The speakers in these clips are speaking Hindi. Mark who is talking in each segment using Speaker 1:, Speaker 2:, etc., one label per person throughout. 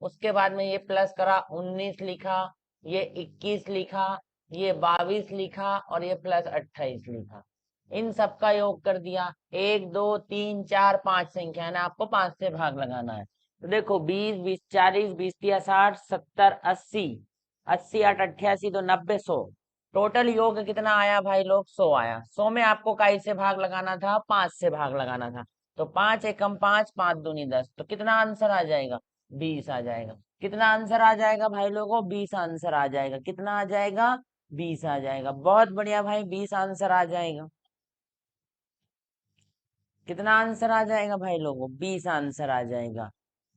Speaker 1: उसके बाद में ये प्लस करा, 19 लिखा, ये 21 लिखा, ये 22 लिखा और ये प्लस 28 लिखा। इन सब का योग कर दिया। 1 2 3 4 5 संख्या है ना, आपको 5 से भाग लगाना है। तो देखो 20 20 40 20 3 60 70 80, 80 8 88 तो 90 100। टोटल योग कितना आया भाई लोग? 100 आया। 100 में आपको काई से भाग लगाना था? 5 से भाग लगाना था। तो 5 एकम 5, 5 दूनी 10, तो कितना आंसर आ जाएगा? 20 आ जाएगा। कितना आंसर आ जाएगा भाई लोगों? 20 आंसर आ जाएगा। कितना आ जाएगा? 20 आ जाएगा। बहुत बढ़िया भाई, 20 आंसर आ जाएगा। कितना आंसर आ जाएगा भाई लोगों? 20 आंसर आ जाएगा।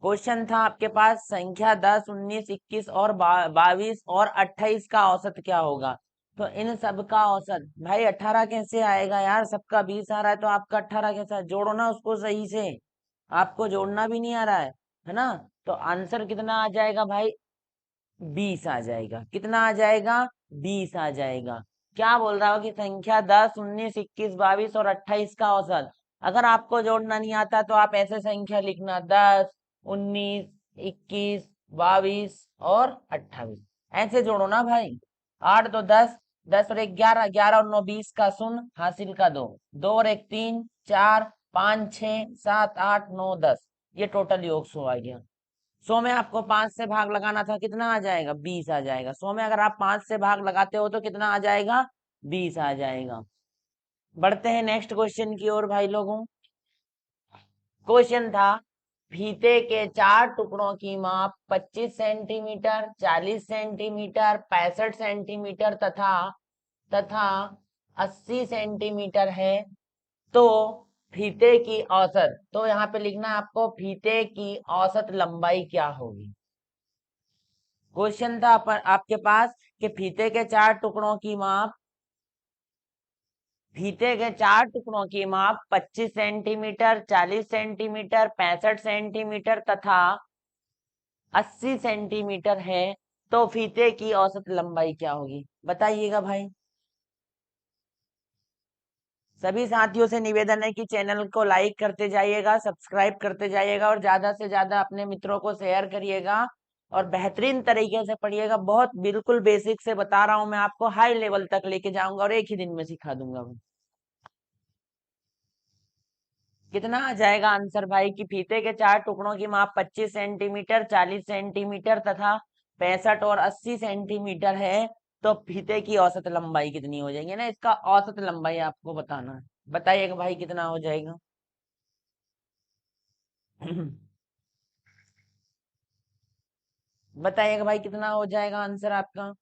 Speaker 1: क्वेश्चन था आपके पास, संख्या 10 19 21 और 22 और 28 का औसत क्या होगा? तो इन सब का औसत भाई 18 कैसे आएगा यार? सबका 20 आ रहा है तो आपका 18 कैसा? जोड़ो ना उसको सही से। आपको जोड़ना भी नहीं आ रहा है ना? तो आंसर कितना आ जाएगा भाई? 20 आ जाएगा। कितना आ जाएगा? 20 आ जाएगा। क्या बोल रहा हो कि संख्या 10 19 21 22 और 28 का औसत। अगर आपको जोड़ना नहीं आता तो आप ऐसे संख्या लिखना, 10 19 21 22 और 28। ऐसे जोड़ो ना भाई। 8 2 10, 10 और 1 11, 11 और 9 20 का शून्य हासिल का 2, 2 और 1 3 4 5 6 7 8 9 10। ये टोटल योग 100 आ गया। 100 में आपको 5 से भाग लगाना था, कितना आ जाएगा? 20 आ जाएगा। 100 में अगर आप 5 से भाग लगाते हो तो कितना आ जाएगा? 20 आ जाएगा। बढ़ते हैं नेक्स्ट क्वेश्चन की ओर भाई लोगों। क्वेश्चन था, फीते के 4 टुकड़ों की माप 25 सेंटीमीटर, 40 सेंटीमीटर, 65 सेंटीमीटर तथा तथा 80 सेंटीमीटर है। तो फीते की औसत, तो यहाँ पे लिखना है आपको, फीते की औसत लंबाई क्या होगी? क्वेश्चन था पर आपके पास कि फीते के 4 टुकड़ों की माप 25 सेंटीमीटर, 40 सेंटीमीटर, 65 सेंटीमीटर तथा 80 सेंटीमीटर है। तो फीते की औसत लंबाई क्या होगी? बताइएगा भाई। सभी साथियों से निवेदन है कि चैनल को लाइक करते जाइएगा, सब्सक्राइब करते जाइएगा और ज्यादा से ज्यादा अपने मित्रों को शेयर करिएगा और बेहतरीन तरीके से पढ़िएगा। बहुत बिल्कुल बेसिक से बता रहा हूं मैं आपको, हाई लेवल तक लेके जाऊंगा और एक ही दिन में सिखा दूंगा। कितना आ जाएगा आंसर भाई कि फीते के 4 टुकड़ों की माप 25 सेंटीमीटर, 40 सेंटीमीटर तथा 65 और 80 सेंटीमीटर है। तो फीते की औसत लंबाई कितनी हो जाएगी ना? इसका औसत लंबाई आपको बताना है। बताइएगा भाई कितना हो जाएगा? बताइएगा भाई कितना हो जाएगा आंसर आपका?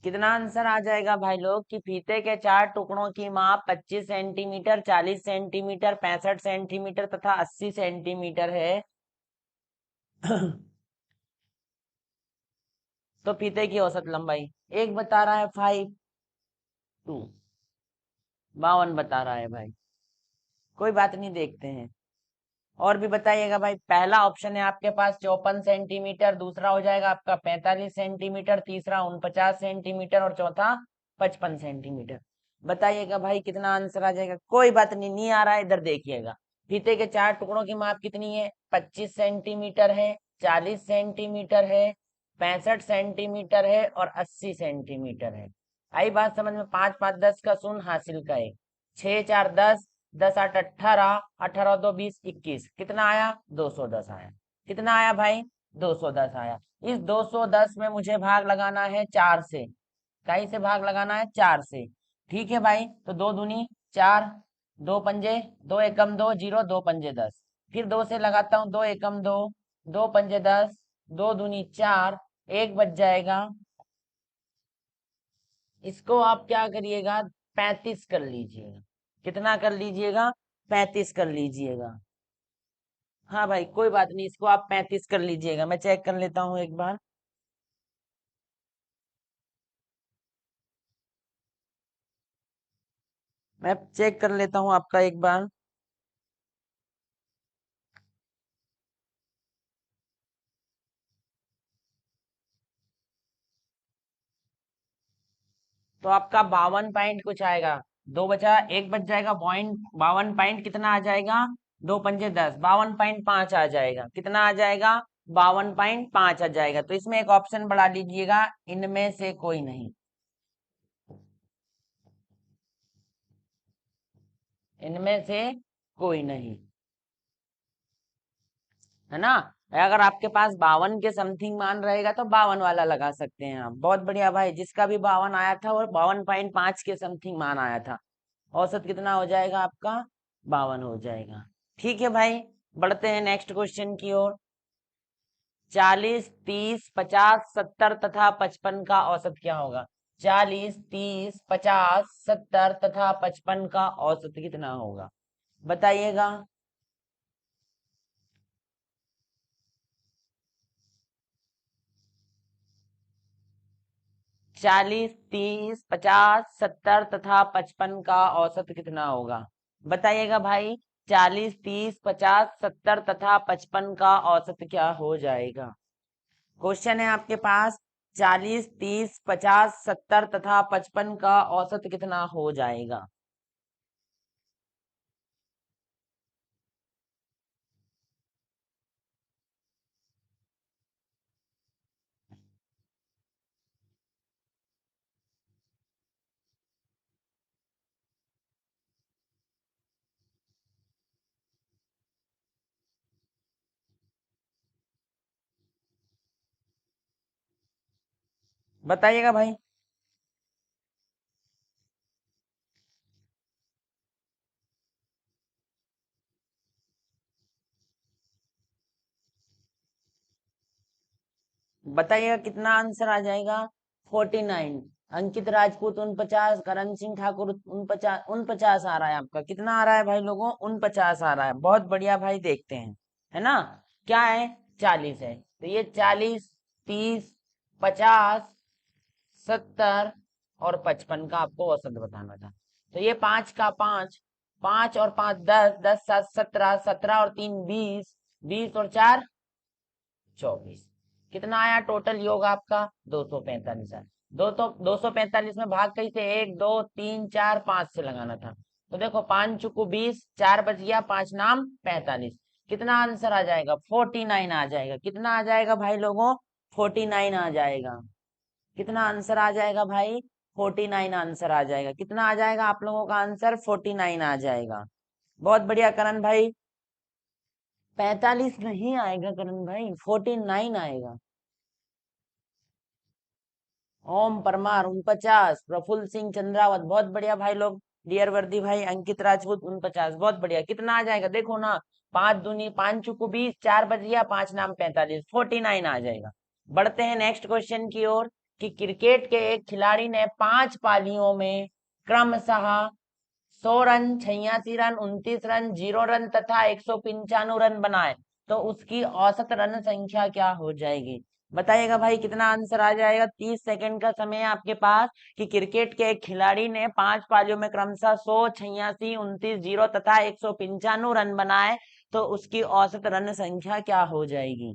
Speaker 1: कितना आंसर आ जाएगा भाई लोग कि फीते के 4 टुकड़ों की माप 25 सेंटीमीटर, 40 सेंटीमीटर, 65 सेंटीमीटर तथा 80 सेंटीमीटर है। तो फीते की औसत लंबाई, एक बता रहा है 5 2, 52 बता रहा है भाई। कोई बात नहीं, देखते हैं। और भी बताइएगा भाई। पहला ऑप्शन है आपके पास 54 सेंटीमीटर, दूसरा हो जाएगा आपका 45 सेंटीमीटर, तीसरा 49 सेंटीमीटर और चौथा 55 सेंटीमीटर। बताइएगा भाई कितना आंसर आ जाएगा? कोई बात नहीं, नहीं आ रहा है इधर देखिएगा। फीते के 4 टुकड़ों की माप कितनी है? 25 सेंटीमीटर है, 40 सेंटीमीटर है, 65 सेंटीमीटर है और 80 सेंटीमीटर है। आई बात समझ में? 5 5 10 का शून्य हासिल का 1, 6 4 10, 10 8 18, 18 2 20 21। कितना आया? 210 आया। कितना आया भाई? 210 आया। इस 210 में मुझे भाग लगाना है 4 से। कहीं से भाग लगाना है? 4 से। ठीक है भाई, तो 2 दूनी 4, 2 पंजे, 2 एकम 2 जीरो, 2 पंजे 10। फिर 2 से लगाता हूँ, 2 एकम 2, 2 पंजे 10, 2 दूनी 4, 1 बच जाएगा। इसको आप क्या करिएगा? 35 कर लीजिएगा। कितना कर लीजिएगा? 35 कर लीजिएगा। हाँ भाई कोई बात नहीं, इसको आप 35 कर लीजिएगा। मैं चेक कर लेता हूँ एक बार। मैं चेक कर लेता हूँ आपका एक बार। तो आपका 52 पॉइंट कुछ आएगा। दो बचा, एक बच जाएगा पॉइंट। 52 पॉइंट कितना आ जाएगा? 2 पंजे 10, 52.5 आ जाएगा। कितना आ जाएगा? 52.5 आ जाएगा। तो इसमें एक ऑप्शन बढ़ा लीजिएगा, इनमें से कोई नहीं। इनमें से कोई नहीं, है ना। अगर आपके पास 52 के समथिंग मान रहेगा तो 52 वाला लगा सकते हैं आप। बहुत बढ़िया भाई, जिसका भी 52 आया था वो 52.5 के समथिंग मान आया था। औसत कितना हो जाएगा आपका? 52 हो जाएगा। ठीक है भाई, बढ़ते हैं नेक्स्ट क्वेश्चन की ओर। 40, 30, 50, 70 तथा 55 का औसत क्या होगा? 40, 30, 50, 70 तथा 55 का औसत कितना होगा? बताइएगा। 40, 30, 50, 70 तथा 55 का औसत कितना होगा? बताइएगा भाई। 40, 30, 50, 70 तथा 55 का औसत क्या हो जाएगा? क्वेश्चन है आपके पास। 40, 30, 50, 70 तथा 55 का औसत कितना हो जाएगा? बताइएगा भाई। बताइएगा कितना आंसर आ जाएगा? 49। अंकित राजपूत 49, करण सिंह ठाकुर 49, 49 आ रहा है आपका। कितना आ रहा है भाई लोगों? 49 आ रहा है। बहुत बढ़िया भाई, देखते हैं, है ना। क्या है? 40 है, तो ये 40, 30, 50, 70 और 55 का आपको औसत बताना था। तो ये 5 का 5, 5 और 5 10, 10 7 17, 17 और 3 20, 20 और 4 24। कितना आया टोटल योग आपका? 245 आया। 245 में भाग कैसे? 1 2 3 4 5 से लगाना था। तो देखो, 5 चुकू 20, 4 बच गया, 5 नाम 45। कितना आंसर आ जाएगा? 49 आ जाएगा। कितना आ जाएगा भाई लोगों? 49 आ जाएगा। कितना आंसर आ जाएगा भाई? 49 आंसर आ जाएगा। कितना आ जाएगा आप लोगों का आंसर? 49 आ जाएगा। बहुत बढ़िया करण भाई। 45 नहीं आएगा करण भाई, 49 आएगा। ओम परमार 49, प्रफुल्ल सिंह चंद्रावत, बहुत बढ़िया भाई लोग। डियर वर्दी भाई, अंकित राजपूत 49, बहुत बढ़िया। कितना आ जाएगा देखो ना। 5 दूनी 5 चुकू 20, 4 बच गया, 5 नाम 45, 49 आ जाएगा। बढ़ते हैं नेक्स्ट क्वेश्चन की ओर। कि क्रिकेट के एक खिलाड़ी ने 5 पारियों में क्रमशः 100 रन, 86 रन, 29 रन, 0 रन तथा 195 रन बनाए, तो उसकी औसत रन संख्या क्या हो जाएगी? बताइएगा भाई। कितना आंसर आ जाएगा? 30 सेकंड का समय है आपके पास। कि क्रिकेट के एक खिलाड़ी ने 5 पारियों में क्रमशः 100, 86, 29, 0 तथा 195 रन बनाए, तो उसकी औसत रन संख्या क्या हो जाएगी?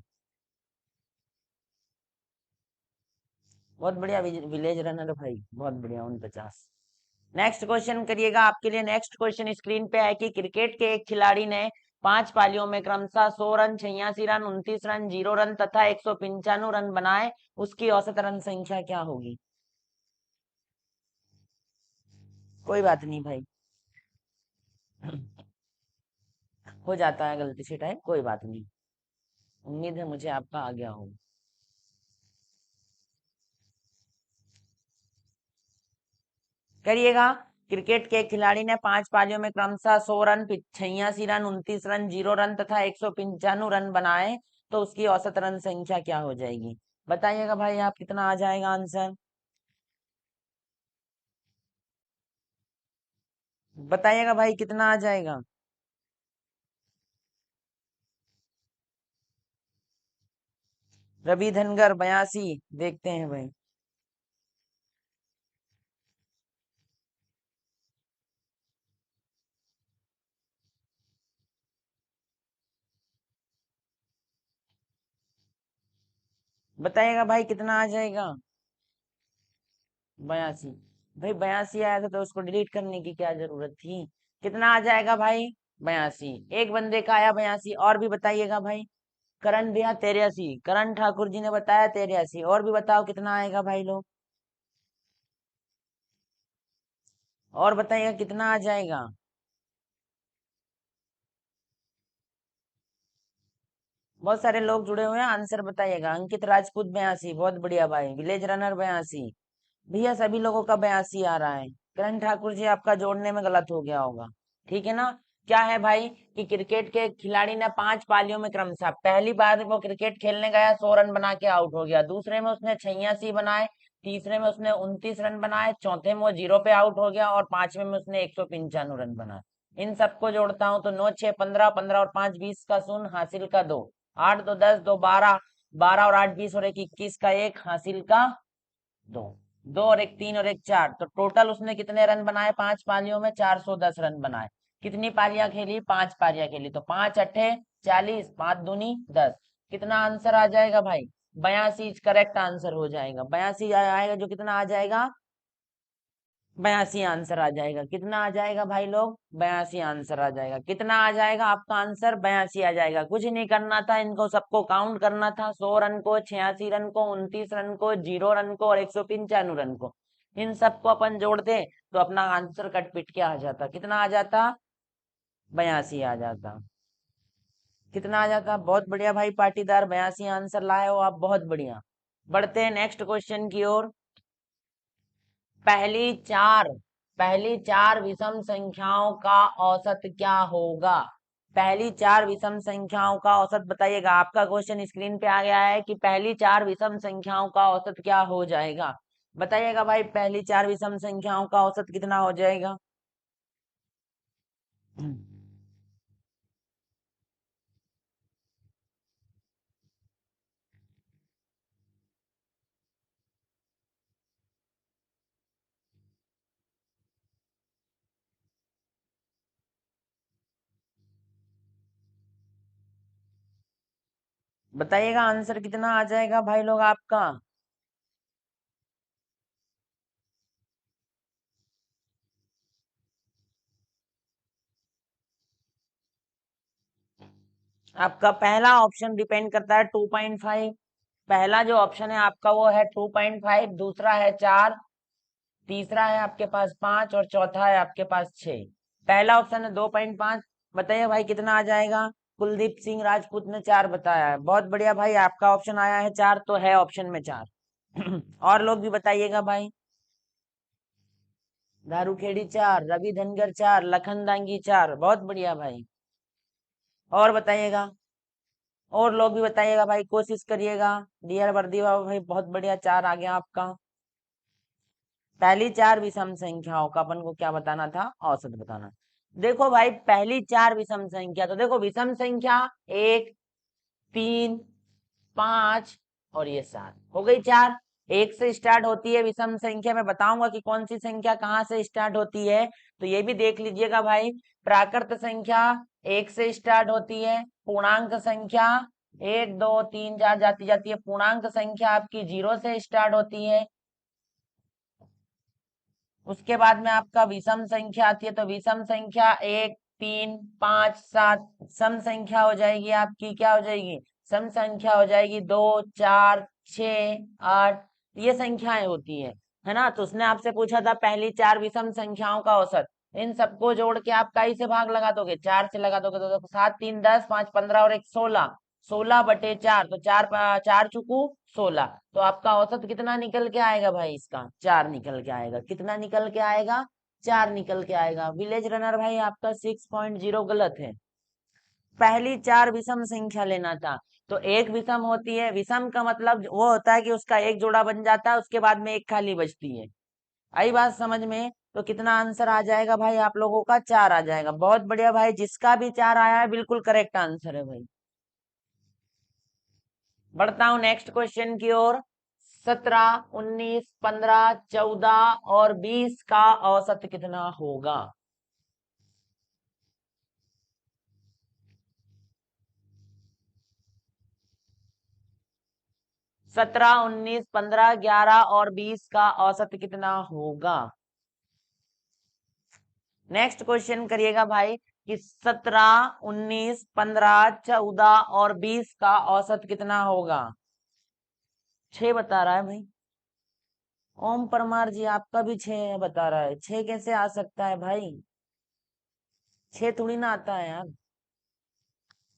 Speaker 1: बहुत बढ़िया विलेज रनर भाई, बहुत बढ़िया 49। नेक्स्ट क्वेश्चन करिएगा। आपके लिए नेक्स्ट क्वेश्चन स्क्रीन पे है। कि क्रिकेट के एक खिलाड़ी ने 5 पारियों में क्रमशः 100 रन, 86 रन, 29 रन, 0 रन तथा 195 रन बनाए, उसकी औसत रन संख्या क्या होगी? कोई बात नहीं भाई। हो जाता है गलती से टाइप, कोई बात नहीं। उम्मीद है मुझे आपका आ गया हो। करिएगा। क्रिकेट के खिलाड़ी ने 5 पारियों में क्रमशः 100 रन, 86 रन, 29 रन, 0 रन तथा 195 रन बनाए, तो उसकी औसत रन संख्या क्या हो जाएगी? बताइएगा भाई आप। कितना आ जाएगा आंसर? बताइएगा भाई कितना आ जाएगा? रवि धनगर 82। देखते हैं भाई। बताइएगा भाई कितना आ जाएगा? 82। भाई 82 आया था तो उसको डिलीट करने की क्या जरूरत थी। कितना आ जाएगा भाई 82। एक बंदे का आया 82। और भी बताइएगा भाई। करण भैया 83, करण ठाकुर जी ने बताया 83। और भी बताओ कितना आएगा भाई लोग। और बताइएगा कितना आ जाएगा। बहुत सारे लोग जुड़े हुए हैं, आंसर बताइएगा। अंकित राजपूत 82, बहुत बढ़िया भाई। Village runner 82। भैया सभी लोगों का 82 आ रहा है। करण ठाकुर जी आपका जोड़ने में गलत हो गया होगा। ठीक है ना। क्या है भाई कि क्रिकेट के खिलाड़ी ने 5 पारियों में क्रमशः पहली बार वो क्रिकेट खेलने गया 100 रन बना के आउट हो गया, दूसरे में उसने 86 बनाए, तीसरे में उसने 29 रन बनाए, चौथे में वो 0 पे आउट हो गया और पांचवें में उसने 195 रन बनाए। इन सबको जोड़ता हूं तो 9 6 15, 15 और 5 20 का शून्य, हासिल का 2, 8 2 10, 2 12, 12 और 8 20 और 1 21 का 1, हासिल का 2, 2 और 1 3 और 1 4। तो टोटल उसने कितने रन बनाए 5 पारियों में? 410 रन बनाए। कितनी पारियां खेली? 5 पारियां खेली। तो 5 अट्ठे 40, 5 दूनी 10। कितना आंसर आ जाएगा भाई? 82 करेक्ट आंसर हो जाएगा। 82 आएगा जो कितना आ जाएगा? 82 आंसर आ जाएगा। कितना आ जाएगा भाई लोग? 82 आंसर आ जाएगा। कितना आ जाएगा आपका आंसर? 82 आ जाएगा। कुछ नहीं करना था, इनको सबको काउंट करना था। 100 रन को, 86 रन को, 29 रन को, 0 रन को और 195 रन को। इन सबको अपन जोड़ते तो अपना आंसर कट पिट के आ जाता। कितना आ जाता? 82 आ जाता। कितना आ जाता? बहुत बढ़िया भाई पाटीदार, 82 आंसर लाए हो आप, बहुत बढ़िया। बढ़ते हैं नेक्स्ट क्वेश्चन की ओर। पहली चार पहली चार विषम संख्याओं का औसत क्या होगा? पहली चार विषम संख्याओं का औसत बताइएगा। आपका क्वेश्चन स्क्रीन पे आ गया है कि पहली चार विषम संख्याओं का औसत क्या हो जाएगा। बताइएगा भाई, पहली चार विषम संख्याओं का औसत कितना हो जाएगा? बताइएगा आंसर कितना आ जाएगा भाई लोग आपका। आपका पहला ऑप्शन डिपेंड करता है 2.5। पहला जो ऑप्शन है आपका वो है 2.5, दूसरा है 4, तीसरा है आपके पास 5 और चौथा है आपके पास 6। पहला ऑप्शन है 2.5। बताइए भाई कितना आ जाएगा। कुलदीप सिंह राजपूत ने 4 बताया है। बहुत बढ़िया भाई, आपका ऑप्शन आया है 4, तो है ऑप्शन में 4। और लोग भी बताइएगा भाई। दारूखेड़ी 4, रवि धनगर 4, लखन दांगी 4। बहुत बढ़िया भाई। और बताइएगा। और लोग भी बताइएगा भाई, कोशिश करिएगा। डियर वर्दी बाबा भाई, बहुत बढ़िया, 4 आ गया आपका। पहली चार विषम संख्याओं का अपन को क्या बताना था? औसत बताना। देखो भाई, पहली चार विषम संख्या, तो देखो विषम संख्या 1 3 5 और ये 7 हो गई। चार एक से स्टार्ट होती है विषम संख्या। मैं बताऊंगा कि कौन सी संख्या कहाँ से स्टार्ट होती है, तो ये भी देख लीजिएगा भाई। प्राकृत संख्या 1 से स्टार्ट होती है। पूर्णांक संख्या 1 2 3 4 जाती जाती है। पूर्णांक संख्या आपकी 0 से स्टार्ट होती है। उसके बाद में आपका विषम संख्या आती है, तो विषम संख्या 1 3 5 7। सम संख्या हो जाएगी आपकी, क्या हो जाएगी? सम संख्या हो जाएगी 2 4 6 8। ये संख्याएं होती है ना। तो उसने आपसे पूछा था पहली चार विषम संख्याओं का औसत। इन सबको जोड़ के आप कई से भाग लगा दोगे? 4 से लगा दोगे तो देखो 7 3 10, 5 15 और 1 16। 16/4, तो 4 4 चुकू 16। तो आपका औसत कितना निकल के आएगा भाई? इसका 4 निकल के आएगा। कितना निकल के आएगा? 4 निकल के आएगा। विलेज रनर भाई आपका 6.0 गलत है। पहली चार विषम संख्या लेना था। तो एक विषम होती है, विषम का मतलब वो होता है कि उसका एक जोड़ा बन जाता है, उसके बाद में एक खाली बचती है। आई बात समझ में? तो कितना आंसर आ जाएगा भाई आप लोगों का? 4 आ जाएगा। बहुत बढ़िया भाई, जिसका भी 4 आया है बिल्कुल करेक्ट आंसर है भाई। बढ़ता हूं नेक्स्ट क्वेश्चन की ओर। 17 19 15 14 और 20 का औसत कितना होगा? 17 19 15 11 और 20 का औसत कितना होगा? नेक्स्ट क्वेश्चन करिएगा भाई कि 17, 19, 15, 14 और 20 का औसत कितना होगा। 6 बता रहा है भाई। ओम परमार जी आपका भी 6 बता रहा है। 6 कैसे आ सकता है भाई, 6 थोड़ी ना आता है यार।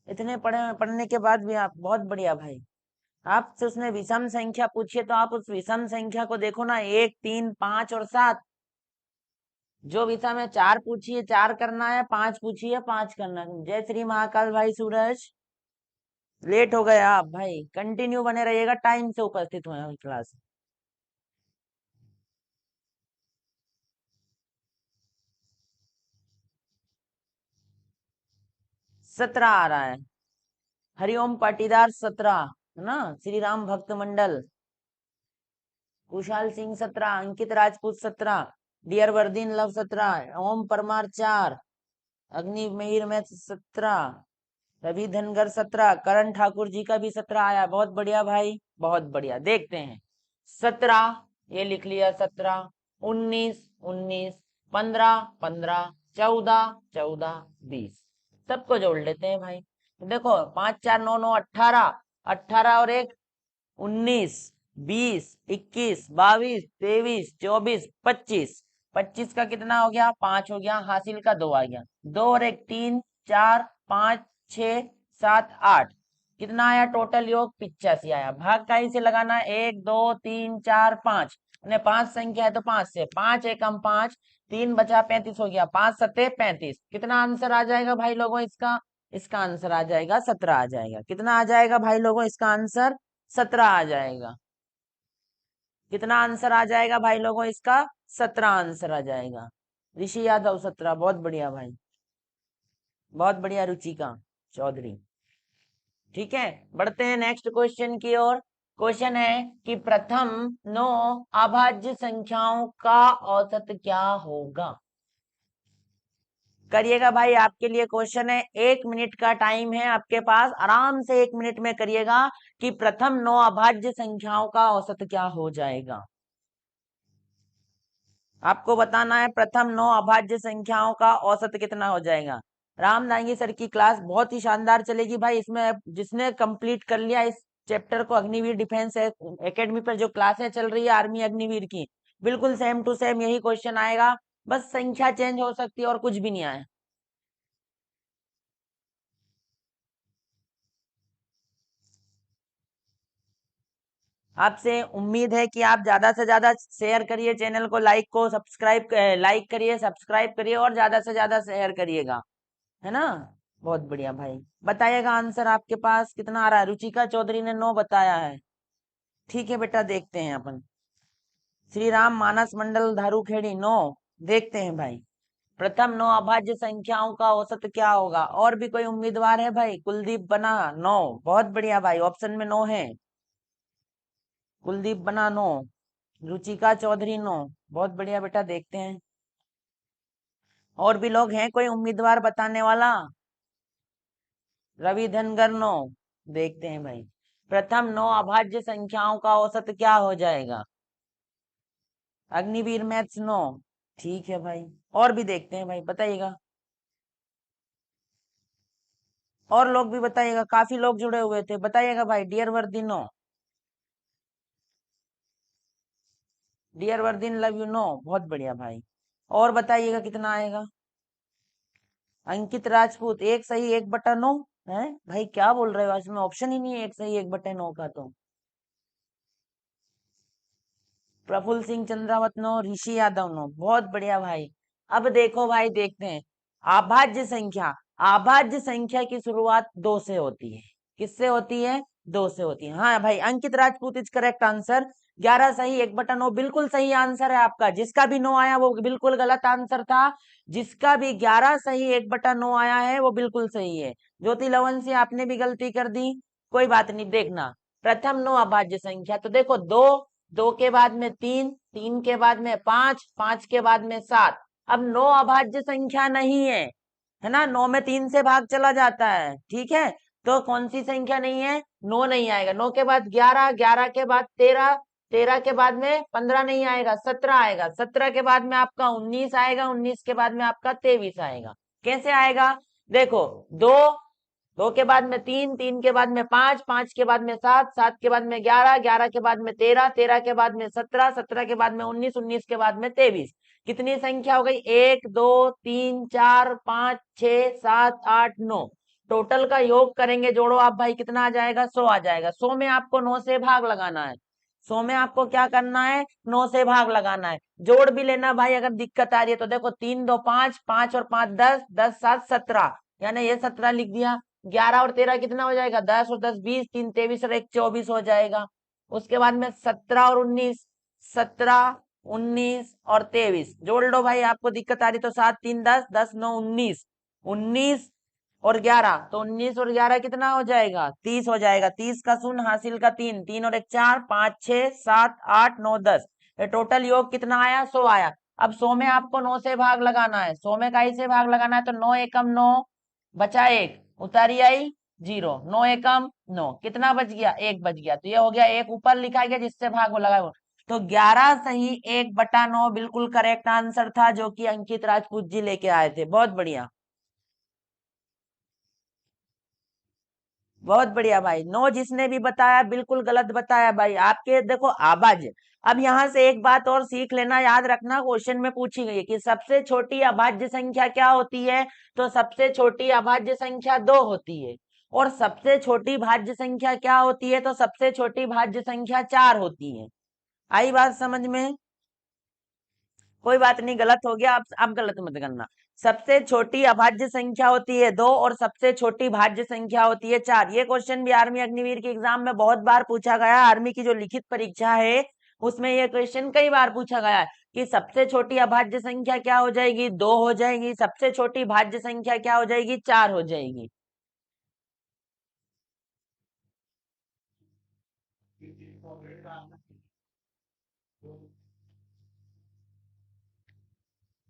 Speaker 1: इतने पढ़ने के बाद भी आप बहुत बढ़िया भाई। आपसे उसने विषम संख्या पूछी है तो आप उस विषम संख्या को देखो ना, 1, 3, 5 और 7। जो विषम है 4 पूछी है 4 करना है, 5 पूछी है 5 करना है। जय श्री महाकाल भाई सूरज। लेट हो गया आप भाई, कंटिन्यू बने रहिएगा, टाइम से उपस्थित होना क्लास। 17 आ रहा है। हरिओम पाटीदार 17 है ना। श्री राम भक्त मंडल, कुशाल सिंह 17, अंकित राजपूत 17, डियर वर्दीन लव 17, ओम परमार 4, अग्नि मिहिर में 17, रवि धनगर 17, करण ठाकुर जी का भी 17 आया। बहुत बढ़िया भाई, बहुत बढ़िया। देखते हैं 17 ये लिख लिया, 17, 19, 19, 15, 15, 14, 14, 20 सबको जोड़ लेते हैं भाई। तो देखो 5, 4, 9, 9, 18, 18 और 1 19, 20, 21, 22, 23, 24, 25, 25 का कितना हो गया, 5 हो गया, हासिल का 2 आ गया, 2 और 1 3, 4, 5, 6, 7, 8, कितना आया टोटल योग 85 आया। भाग का से लगाना 1 2 3 4 5, 5 संख्या है तो 5 से 5 एकम 5, 3 बचा 35 हो गया, 5 सत्ते 35। कितना आंसर आ जाएगा भाई लोगों इसका, इसका आंसर आ जाएगा 17 आ जाएगा। कितना आ जाएगा भाई लोगों इसका आंसर, 17 आ जाएगा। कितना आंसर आ जाएगा भाई लोगों इसका, 17 आंसर आ जाएगा। ऋषि यादव 17, बहुत बढ़िया भाई, बहुत बढ़िया रुचिका चौधरी। ठीक है, बढ़ते हैं नेक्स्ट क्वेश्चन की ओर। क्वेश्चन है कि प्रथम 9 अभाज्य संख्याओं का औसत क्या होगा। करिएगा भाई, आपके लिए क्वेश्चन है, 1 मिनट का टाइम है आपके पास, आराम से 1 मिनट में करिएगा कि प्रथम 9 अभाज्य संख्याओं का औसत क्या हो जाएगा। आपको बताना है प्रथम 9 अभाज्य संख्याओं का औसत कितना हो जाएगा। राम नांगी सर की क्लास बहुत ही शानदार चलेगी भाई। इसमें जिसने कंप्लीट कर लिया इस चैप्टर को, अग्निवीर डिफेंस एकेडमी पर जो क्लासें चल रही है आर्मी अग्निवीर की, बिल्कुल सेम टू सेम यही क्वेश्चन आएगा, बस संख्या चेंज हो सकती है और कुछ भी नहीं आया। आपसे उम्मीद है कि आप ज्यादा से ज्यादा शेयर करिए चैनल को, लाइक करिए, सब्सक्राइब करिए और ज्यादा से ज्यादा शेयर करिएगा, है ना। बहुत बढ़िया भाई, बताइएगा आंसर आपके पास कितना आ रहा है। रुचिका चौधरी ने 9 बताया है। ठीक है बेटा, देखते हैं अपन। श्री राम मानस मंडल धारूखेड़ी 9, देखते हैं भाई प्रथम 9 अभाज्य संख्याओं का औसत क्या होगा। और भी कोई उम्मीदवार है भाई। कुलदीप बना 9, बहुत बढ़िया भाई, ऑप्शन में 9 है। कुलदीप बना 9, रुचिका चौधरी 9, बहुत बढ़िया बेटा, देखते हैं और भी लोग हैं कोई उम्मीदवार बताने वाला। रवि धनगर 9, देखते हैं भाई प्रथम 9 अभाज्य संख्याओं का औसत क्या हो जाएगा। अग्निवीर मैथ्स 9, ठीक है भाई, और भी देखते हैं भाई, बताइएगा। और लोग भी बताइएगा, काफी लोग जुड़े हुए थे, बताइएगा भाई। डियर वर्दी 9, डियर वर्दीन लव यू 9, बहुत बढ़िया भाई, और बताइएगा कितना आएगा। अंकित राजपूत 1 सही 1/9 है भाई, क्या बोल रहे हो, इसमें ऑप्शन ही नहीं है 1 सही 1/9 का। तो प्रफुल्ल सिंह चंद्रावत 9, ऋषि यादव 9, बहुत बढ़िया भाई। अब देखो भाई, देखते हैं अभाज्य संख्या। अभाज्य संख्या की शुरुआत 2 से होती है। किससे होती है, 2 से होती है। हाँ भाई, अंकित राजपूत इज करेक्ट आंसर। 11 सही 1/9 बिल्कुल सही आंसर है आपका। जिसका भी 9 आया वो बिल्कुल गलत आंसर था। जिसका भी 11 सही 1/9 आया है वो बिल्कुल सही है। ज्योति लवन से आपने भी गलती कर दी, कोई बात नहीं। देखना प्रथम 9 अभाज्य संख्या, तो देखो 2, 2 के बाद में 3, 3 के बाद में 5, 5 के बाद में 7। अब 9 अभाज्य संख्या नहीं है ना, 9 में 3 से भाग चला जाता है, ठीक है। तो कौन सी संख्या नहीं है, 9 नहीं आएगा। 9 के बाद 11, 11 के बाद 13, 13 के बाद में 15 नहीं आएगा, 17 आएगा, 17 के बाद में आपका 19 आएगा, 19 के बाद में आपका 23 आएगा। कैसे आएगा? देखो, दो, दो के बाद में तीन, तीन के बाद में पांच, पांच के बाद में सात, सात के बाद में 11, 11 के बाद में 13, 13 के बाद में 17, 17 के बाद में 19, 19 के बाद में 23। कितनी संख्या हो गई? 1 2 3 4 5 6 7 8 9। टोटल का योग करेंगे, जोड़ो आप भाई, कितना आ जाएगा? 100 आ जाएगा। 100 में आपको 9 से भाग लगाना है। 100 में आपको क्या करना है? 9 से भाग लगाना है। जोड़ भी लेना भाई अगर दिक्कत आ रही है तो। देखो, 3 2 5, 5 और 5 10, 10 7 17, यानी ये 17 लिख दिया। 11 और 13 कितना हो जाएगा? 10 और 10 20, 3 23 और 1 24 हो जाएगा। उसके बाद में 17 और 19, 17 19 और 23 जोड़ लो भाई। आपको दिक्कत आ रही तो 7 3 10, 10 9 19, 19 और 11, तो 19 और 11 कितना हो जाएगा? 30 हो जाएगा। 30 का शून्य, हासिल का 3, 3 और 1 4, 5 6 7 8 9 10। टोटल योग कितना आया? 100 आया। अब 100 में आपको 9 से भाग लगाना है। 100 में काई से भाग लगाना है? तो 9 एकम 9, बचा 1, उतारी आई 0, 9 एकम 9, कितना बच गया? 1 बच गया। तो ये हो गया, 1 ऊपर लिखा गया जिससे भाग लगा। तो 11 सही 1/9 बिल्कुल करेक्ट आंसर था, जो कि अंकित राजपूत जी लेके आए थे। बहुत बढ़िया, बहुत बढ़िया भाई। 9 जिसने भी बताया बिल्कुल गलत बताया भाई। आपके देखो आवाज। अब यहां से एक बात और सीख लेना, याद रखना, क्वेश्चन में पूछी गई है कि सबसे छोटी अभाज्य संख्या क्या होती है? तो सबसे छोटी अभाज्य संख्या 2 होती है। और सबसे छोटी भाज्य संख्या क्या होती है? तो सबसे छोटी भाज्य संख्या 4 होती है। आई बात समझ में? कोई बात नहीं, गलत हो गया, अब गलत मत करना। सबसे छोटी अभाज्य संख्या होती है 2 और सबसे छोटी भाज्य संख्या होती है 4। ये क्वेश्चन भी आर्मी अग्निवीर के एग्जाम में बहुत बार पूछा गया है। आर्मी की जो लिखित परीक्षा है उसमें ये क्वेश्चन कई बार पूछा गया है कि सबसे छोटी अभाज्य संख्या क्या हो जाएगी? 2 हो जाएगी। सबसे छोटी भाज्य संख्या क्या हो जाएगी? 4 हो जाएगी।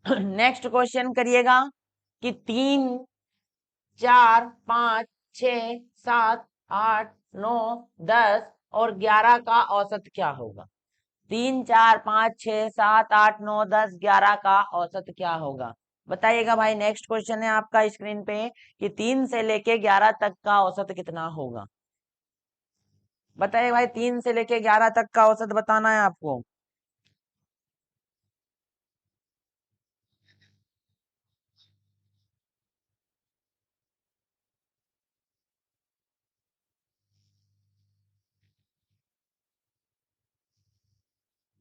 Speaker 1: नेक्स्ट क्वेश्चन करिएगा कि 3 4 5 6 7 8 9 10 और 11 का औसत क्या होगा? 3 4 5 6 7 8 9 10 11 का औसत क्या होगा? बताइएगा भाई। नेक्स्ट क्वेश्चन है आपका स्क्रीन पे कि 3 से लेके 11 तक का औसत कितना होगा? बताइए भाई, 3 से लेके 11 तक का औसत बताना है आपको।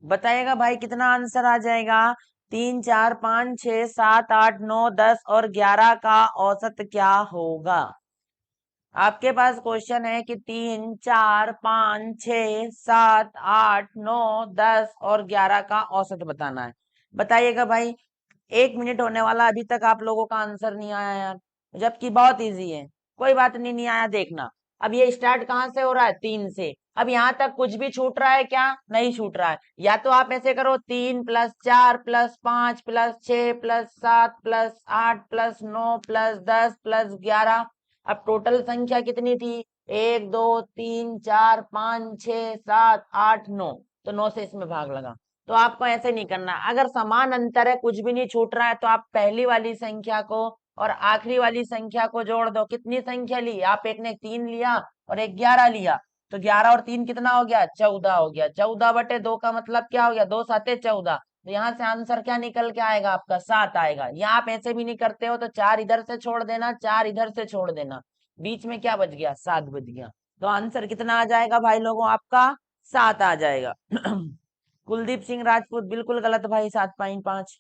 Speaker 1: बताइएगा भाई, कितना आंसर आ जाएगा? 3 4 5 6 7 8 9 10 और 11 का औसत क्या होगा? आपके पास क्वेश्चन है कि 3 4 5 6 7 8 9 10 और 11 का औसत बताना है। बताइएगा भाई। 1 मिनट होने वाला, अभी तक आप लोगों का आंसर नहीं आया यार, जबकि बहुत इजी है। कोई बात नहीं, नहीं आया देखना। अब ये स्टार्ट कहाँ से हो रहा है? 3 से। अब यहाँ तक कुछ भी छूट रहा है क्या? नहीं छूट रहा है। या तो आप ऐसे करो, 3 + 4 + 5 + 6 + 7 + 8 + 9 + 10 + 11। अब टोटल संख्या कितनी थी? 1 2 3 4 5 6 7 8 9। तो 9 से इसमें भाग लगा। तो आपको ऐसे नहीं करना। अगर समान अंतर है, कुछ भी नहीं छूट रहा है, तो आप पहली वाली संख्या को और आखिरी वाली संख्या को जोड़ दो। कितनी संख्या ली? आप एक ने 3 लिया और एक 11 लिया। तो 11 और 3 कितना हो गया? 14 हो गया। 14/2 का मतलब क्या हो गया? 2 7 14। तो यहाँ से आंसर क्या निकल के आएगा आपका? 7 आएगा। या आप ऐसे भी नहीं करते हो तो 4 इधर से छोड़ देना, 4 इधर से छोड़ देना। बीच में क्या बच गया? 7 बच गया। तो आंसर कितना आ जाएगा भाई लोगों आपका? 7 आ जाएगा। कुलदीप सिंह राजपूत बिल्कुल गलत भाई, 7.5।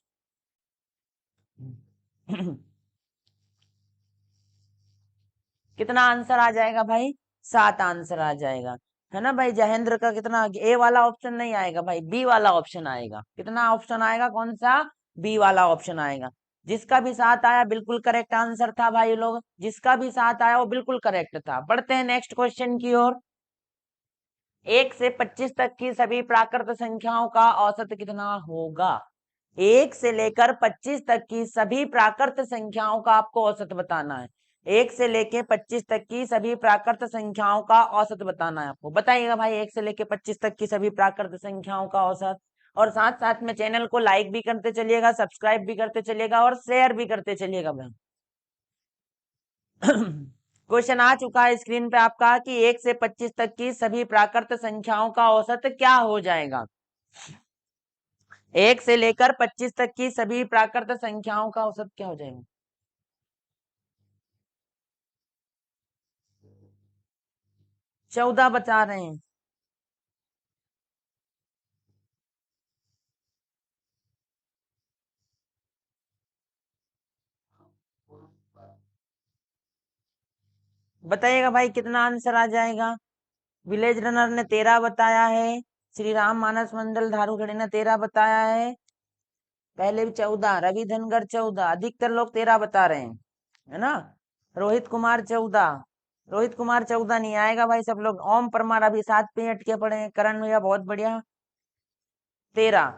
Speaker 1: कितना आंसर आ जाएगा भाई? 7 आंसर आ जाएगा। है ना भाई? जहेंद्र का कितना? ए वाला ऑप्शन नहीं आएगा भाई, बी वाला ऑप्शन आएगा। कितना ऑप्शन आएगा? कौन सा? बी वाला ऑप्शन आएगा। जिसका भी 7 आया बिल्कुल करेक्ट आंसर था भाई लोग। जिसका भी 7 आया वो बिल्कुल करेक्ट था। बढ़ते हैं नेक्स्ट क्वेश्चन की ओर। 1 से 25 तक की सभी प्राकृत संख्याओं का औसत कितना होगा? 1 से लेकर 25 तक की सभी प्राकृत संख्याओं का आपको औसत बताना है। 1 से लेके 25 तक की सभी प्राकृत संख्याओं का औसत बताना है आपको। बताइएगा भाई 1 से लेके 25 तक की सभी प्राकृत संख्याओं का औसत। और साथ साथ में चैनल को लाइक भी करते चलिएगा, सब्सक्राइब भी करते चलिएगा और शेयर भी करते चलिएगा भाई। क्वेश्चन आ चुका है स्क्रीन पे आपका कि 1 से 25 तक की सभी प्राकृत संख्याओं का औसत क्या हो जाएगा। 1 से लेकर 25 तक की सभी प्राकृत संख्याओं का औसत क्या हो जाएगा। 14 बता रहे हैं। बताइएगा भाई कितना आंसर आ जाएगा। विलेज रनर ने 13 बताया है, श्री राम मानस मंडल धारूखड़ी ने 13 बताया है, पहले भी 14, रवि धनगर 14, अधिकतर लोग 13 बता रहे हैं, है ना। रोहित कुमार 14, रोहित कुमार 14 नहीं आएगा भाई सब लोग। ओम परमार अभी 7 पे अटके पड़े हैं। करण भैया बहुत बढ़िया 13,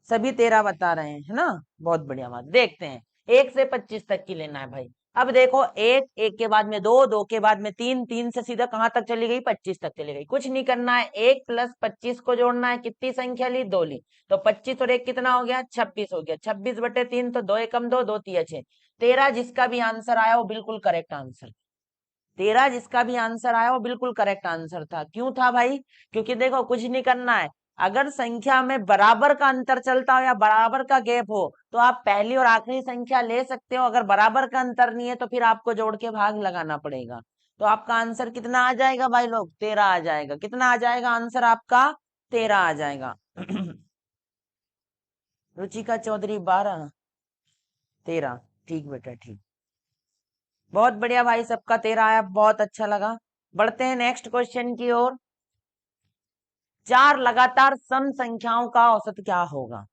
Speaker 1: सभी 13 बता रहे हैं, है ना। बहुत बढ़िया बात। देखते हैं 1 से 25 तक की लेना है भाई। अब देखो एक, एक के बाद में दो, दो के बाद में तीन, तीन से सीधा कहां तक चली गई, 25 तक चली गई। कुछ नहीं करना है, 1 प्लस 25 को जोड़ना है। कितनी संख्या ली, 2 ली, तो 25 और 1 कितना हो गया, 26 हो गया। 26/3 तो 2 एकम 2, 2 तिया 6, 13 जिसका भी आंसर आया वो बिल्कुल करेक्ट आंसर। 13 जिसका भी आंसर आया वो बिल्कुल करेक्ट आंसर था। क्यों था भाई, क्योंकि देखो कुछ नहीं करना है। अगर संख्या में बराबर का अंतर चलता हो या बराबर का गैप हो तो आप पहली और आखिरी संख्या ले सकते हो। अगर बराबर का अंतर नहीं है तो फिर आपको जोड़ के भाग लगाना पड़ेगा। तो आपका आंसर कितना आ जाएगा भाई लोग, 13 आ जाएगा। कितना आ जाएगा आंसर आपका, 13 आ जाएगा। रुचिका चौधरी 12, 13, ठीक बेटा ठीक। बहुत बढ़िया भाई, सबका 13 आया, बहुत अच्छा लगा। बढ़ते हैं नेक्स्ट क्वेश्चन की ओर। 4 लगातार सम संख्याओं का औसत क्या होगा।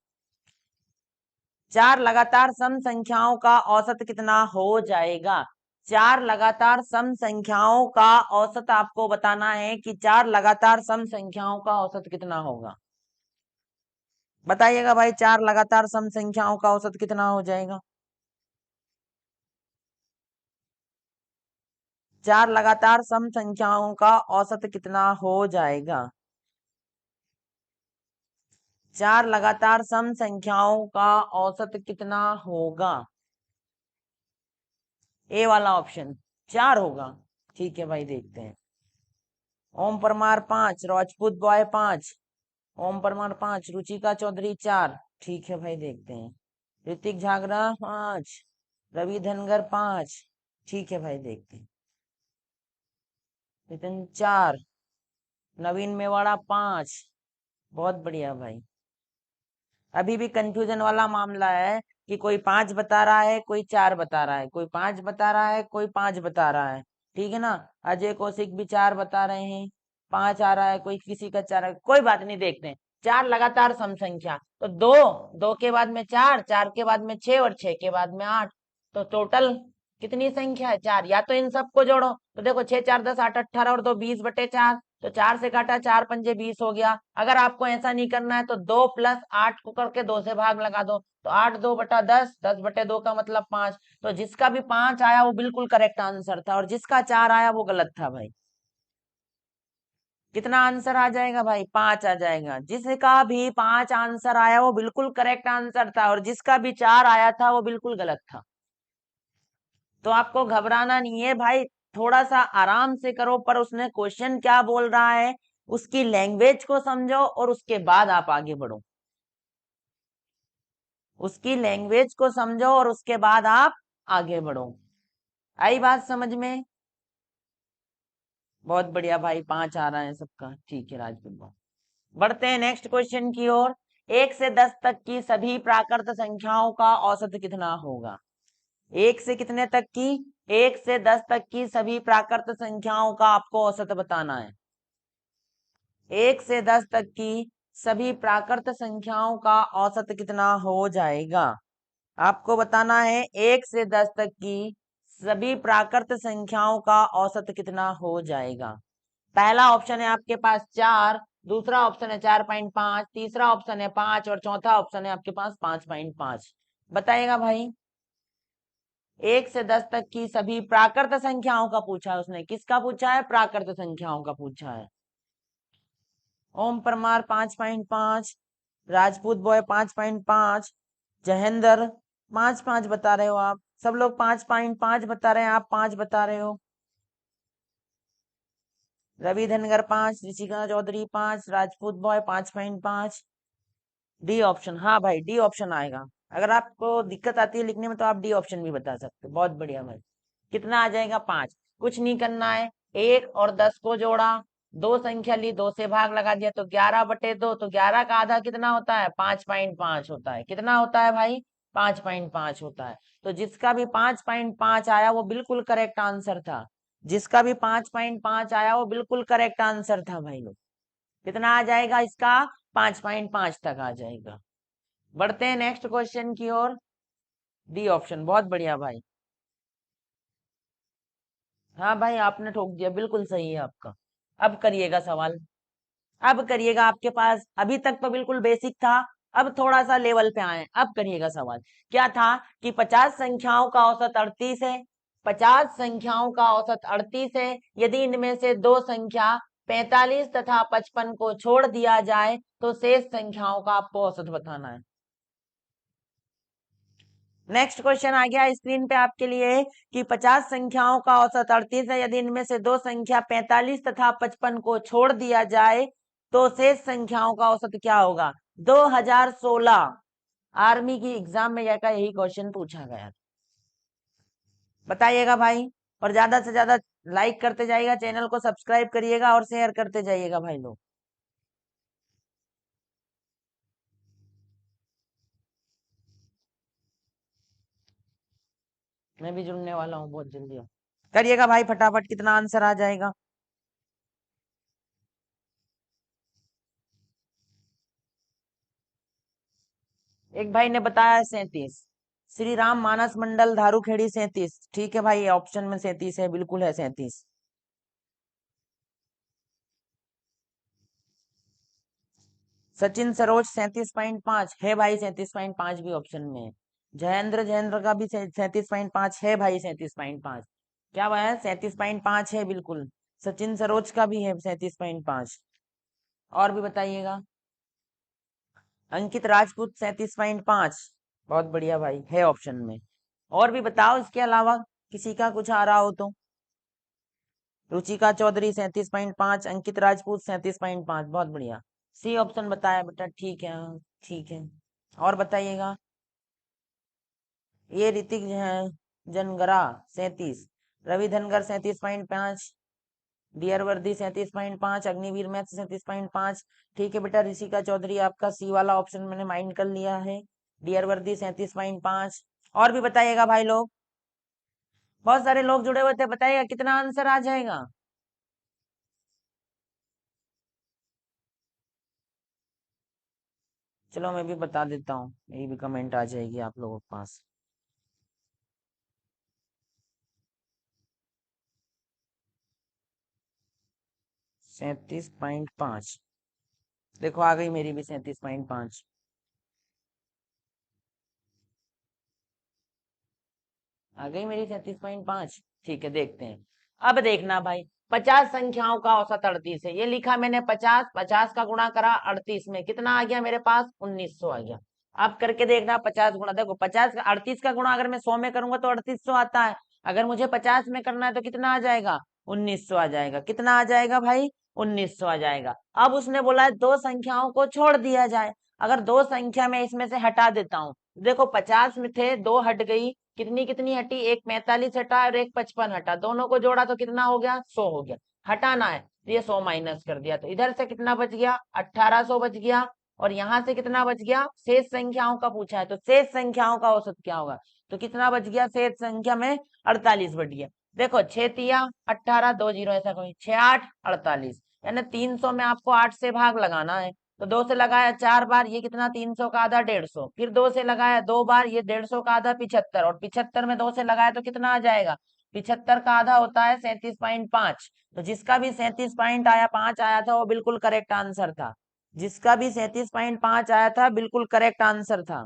Speaker 1: 4 लगातार सम संख्याओं का औसत कितना हो जाएगा। 4 लगातार सम संख्याओं का औसत आपको बताना है कि 4 लगातार सम संख्याओं का औसत कितना होगा। बताइएगा भाई 4 लगातार सम संख्याओं का औसत कितना हो जाएगा। 4 लगातार सम संख्याओं का औसत कितना हो जाएगा। 4 लगातार सम संख्याओं का औसत कितना होगा। ए वाला ऑप्शन 4 होगा। ठीक है भाई देखते हैं। ओम परमार 5, राजपूत बॉय 5, ओम परमार 5, रुचिका चौधरी 4। ठीक है भाई देखते हैं। ऋतिक झागरा 5, रवि धनगर 5। ठीक है भाई देखते हैं। नितिन 4, नवीन मेवाड़ा 5। बहुत बढ़िया भाई। अभी भी कंफ्यूजन वाला मामला है कि कोई 5 बता रहा है, कोई 4 बता रहा है, कोई 5 बता रहा है, कोई 5 बता रहा है। ठीक है ना। अजय कौशिक भी 4 बता रहे हैं, 5 आ रहा है, कोई किसी का 4 कोई बात नहीं, देखते हैं। 4 लगातार सम संख्या तो दो, दो के बाद में 4, 4 के बाद में 6 और 6 के बाद में 8। तो टोटल कितनी संख्या है, 4। या तो इन सबको जोड़ो, तो देखो 6 4 10 8 18 और 2 20/4, तो 4 से काटा 4 पंजे 20 हो गया। अगर आपको ऐसा नहीं करना है तो 2 + 8 को करके 2 से भाग लगा दो, तो 8 2/10, 10/2 का मतलब 5। तो जिसका भी 5 आया वो बिल्कुल करेक्ट आंसर था और जिसका 4 आया वो गलत था भाई। कितना आंसर आ जाएगा भाई, 5 आ जाएगा। जिसका भी 5 आंसर आया वो बिल्कुल करेक्ट आंसर था और जिसका भी 4 आया था वो बिल्कुल गलत था। तो आपको घबराना नहीं है भाई, थोड़ा सा आराम से करो, पर उसने क्वेश्चन क्या बोल रहा है उसकी लैंग्वेज को समझो और उसके बाद आप आगे बढ़ो। उसकी लैंग्वेज को समझो और उसके बाद आप आगे बढ़ो। आई बात समझ में। बहुत बढ़िया भाई, 5 आ रहा है सबका। ठीक है राजपूत भाई। बढ़ते हैं नेक्स्ट क्वेश्चन की ओर। 1 से 10 तक की सभी प्राकृत संख्याओं का औसत कितना होगा। 1 से कितने तक की, 1 से 10 तक की सभी प्राकृत संख्याओं का आपको औसत बताना है। 1 से 10 तक की सभी प्राकृत संख्याओं का औसत कितना हो जाएगा। आपको बताना है 1 से 10 तक की सभी प्राकृत संख्याओं का औसत कितना हो जाएगा। पहला ऑप्शन है आपके पास 4, दूसरा ऑप्शन है 4.5, तीसरा ऑप्शन है 5 और चौथा ऑप्शन है आपके पास 5.5। बताइएगा भाई। 1 से 10 तक की सभी प्राकृत संख्याओं का पूछा है उसने। किसका पूछा है? प्राकृत संख्याओं का पूछा है। ओम परमार 5.5, राजपूत बॉय 5.5, जहेंद्र 5.5 बता रहे हो आप। सब लोग 5.5 बता रहे हैं, आप 5 बता रहे हो। Ravi Dhangar 5, Rishika Chaudhary 5, Rajput boy 5.5। D option, हाँ भाई डी ऑप्शन आएगा। अगर आपको दिक्कत आती है लिखने में तो आप डी ऑप्शन भी बता सकते हो। बहुत बढ़िया भाई। कितना आ जाएगा? 5। कुछ नहीं करना है, 1 और 10 को जोड़ा, दो संख्या ली, 2 से भाग लगा दिया तो 11/2। तो 11 का आधा कितना होता है? 5.5 होता है। कितना होता है भाई? 5.5 होता है। तो जिसका भी 5.5 आया वो बिल्कुल करेक्ट आंसर था। जिसका भी 5.5 आया वो बिल्कुल करेक्ट आंसर था भाई लोग। कितना आ जाएगा इसका? 5.5 तक आ जाएगा। बढ़ते हैं नेक्स्ट क्वेश्चन की ओर। डी ऑप्शन, बहुत बढ़िया भाई। हाँ भाई आपने ठोक दिया, बिल्कुल सही है आपका। अब करिएगा सवाल। अब करिएगा, आपके पास अभी तक तो बिल्कुल बेसिक था, अब थोड़ा सा लेवल पे आए। अब करिएगा सवाल। क्या था कि 50 संख्याओं का औसत 38 है। 50 संख्याओं का औसत 38 है। यदि इनमें से दो संख्या 45 तथा 55 को छोड़ दिया जाए तो शेष संख्याओं का आपको औसत बताना है। नेक्स्ट क्वेश्चन आ गया स्क्रीन पे आपके लिए कि 50 संख्याओं का औसत 38 है। यदि इनमें से दो संख्या 45 तथा 55 को छोड़ दिया जाए तो शेष संख्याओं का औसत क्या होगा? 2016 आर्मी की एग्जाम में यही क्वेश्चन पूछा गया। बताइएगा भाई, और ज्यादा से ज्यादा लाइक करते जाइएगा, चैनल को सब्सक्राइब करिएगा और शेयर करते जाइएगा भाई लोग। मैं भी जुड़ने वाला हूँ बहुत जल्दी। करिएगा भाई फटाफट, कितना आंसर आ जाएगा? एक भाई ने बताया 37। श्री राम मानस मंडल धारूखेड़ी 37। ठीक है भाई, ऑप्शन में 37 है, बिल्कुल है 37। सचिन सरोज 37.5 है भाई, 37.5 भी ऑप्शन में है। जयेंद्र का भी 37.5 है भाई, 37.5। क्या भाई? 37.5 है बिल्कुल। सचिन सरोज का भी है 37.5। और भी बताइएगा। अंकित राजपूत 37.5। बहुत बढ़िया भाई, है ऑप्शन में। और भी बताओ इसके अलावा, किसी का कुछ आ रहा हो तो। रुचिका चौधरी 37.5, अंकित राजपूत 37.5। बहुत बढ़िया। सी ऑप्शन बताया बेटा, ठीक है हाँ, ठीक है। और बताइएगा। ये ऋतिक है जनगरा 37, रवि धनगर 37.5, डियर वर्दी 37.5, अग्निवीर मैथ 37.5। ठीक है बेटा, ऋषिका चौधरी आपका सी वाला ऑप्शन मैंने माइंड कर लिया है। डियर वर्दी 37.5। और भी बताइएगा भाई लोग, बहुत सारे लोग जुड़े हुए थे, बताइएगा कितना आंसर आ जाएगा? चलो मैं भी बता देता हूँ, मेरी भी कमेंट आ जाएगी आप लोगों के पास। 37.5। देखो आ गई मेरी भी 37.5। आ गई मेरी 37.5। ठीक है, देखते हैं। अब देखना भाई, 50 संख्याओं का औसत 38 है, ये लिखा मैंने 50, 50 का गुणा करा 38 में, कितना आ गया मेरे पास? 1900 आ गया। अब करके देखना 50 गुणा, देखो 50 38 का गुणा अगर मैं 100 में करूंगा तो 3800 आता है। अगर मुझे 50 में करना है तो कितना आ जाएगा? 1900 आ जाएगा। कितना आ जाएगा भाई? 1900 आ जाएगा। अब उसने बोला है दो संख्याओं को छोड़ दिया जाए। अगर दो संख्या में इसमें से हटा देता हूँ, देखो 50 में थे, दो हट गई, कितनी कितनी हटी? एक 45 हटा और एक 55 हटा, दोनों को जोड़ा तो कितना हो गया? 100 हो गया। हटाना है तो ये 100 माइनस कर दिया, तो इधर से कितना बच गया? 1800 बच गया। और यहां से कितना बच गया? शेष संख्याओं का पूछा है तो शेष संख्याओं का औसत क्या होगा? तो कितना बच गया शेष संख्या में? 48 बच गया। देखो 6 तिया 18, 2 जीरो, ऐसा कोई 6 8 48, यानी 300 में आपको 8 से भाग लगाना है। तो 2 से लगाया 4 बार, ये कितना? 300 का आधा 150। फिर 2 से लगाया 2 बार, ये 150 का आधा 75, और 75 में 2 से लगाया तो कितना आ जाएगा? 75 का आधा होता है 37.5। तो जिसका भी 37.5 आया था वो बिल्कुल करेक्ट आंसर था। जिसका भी 37.5 आया था बिल्कुल करेक्ट आंसर था।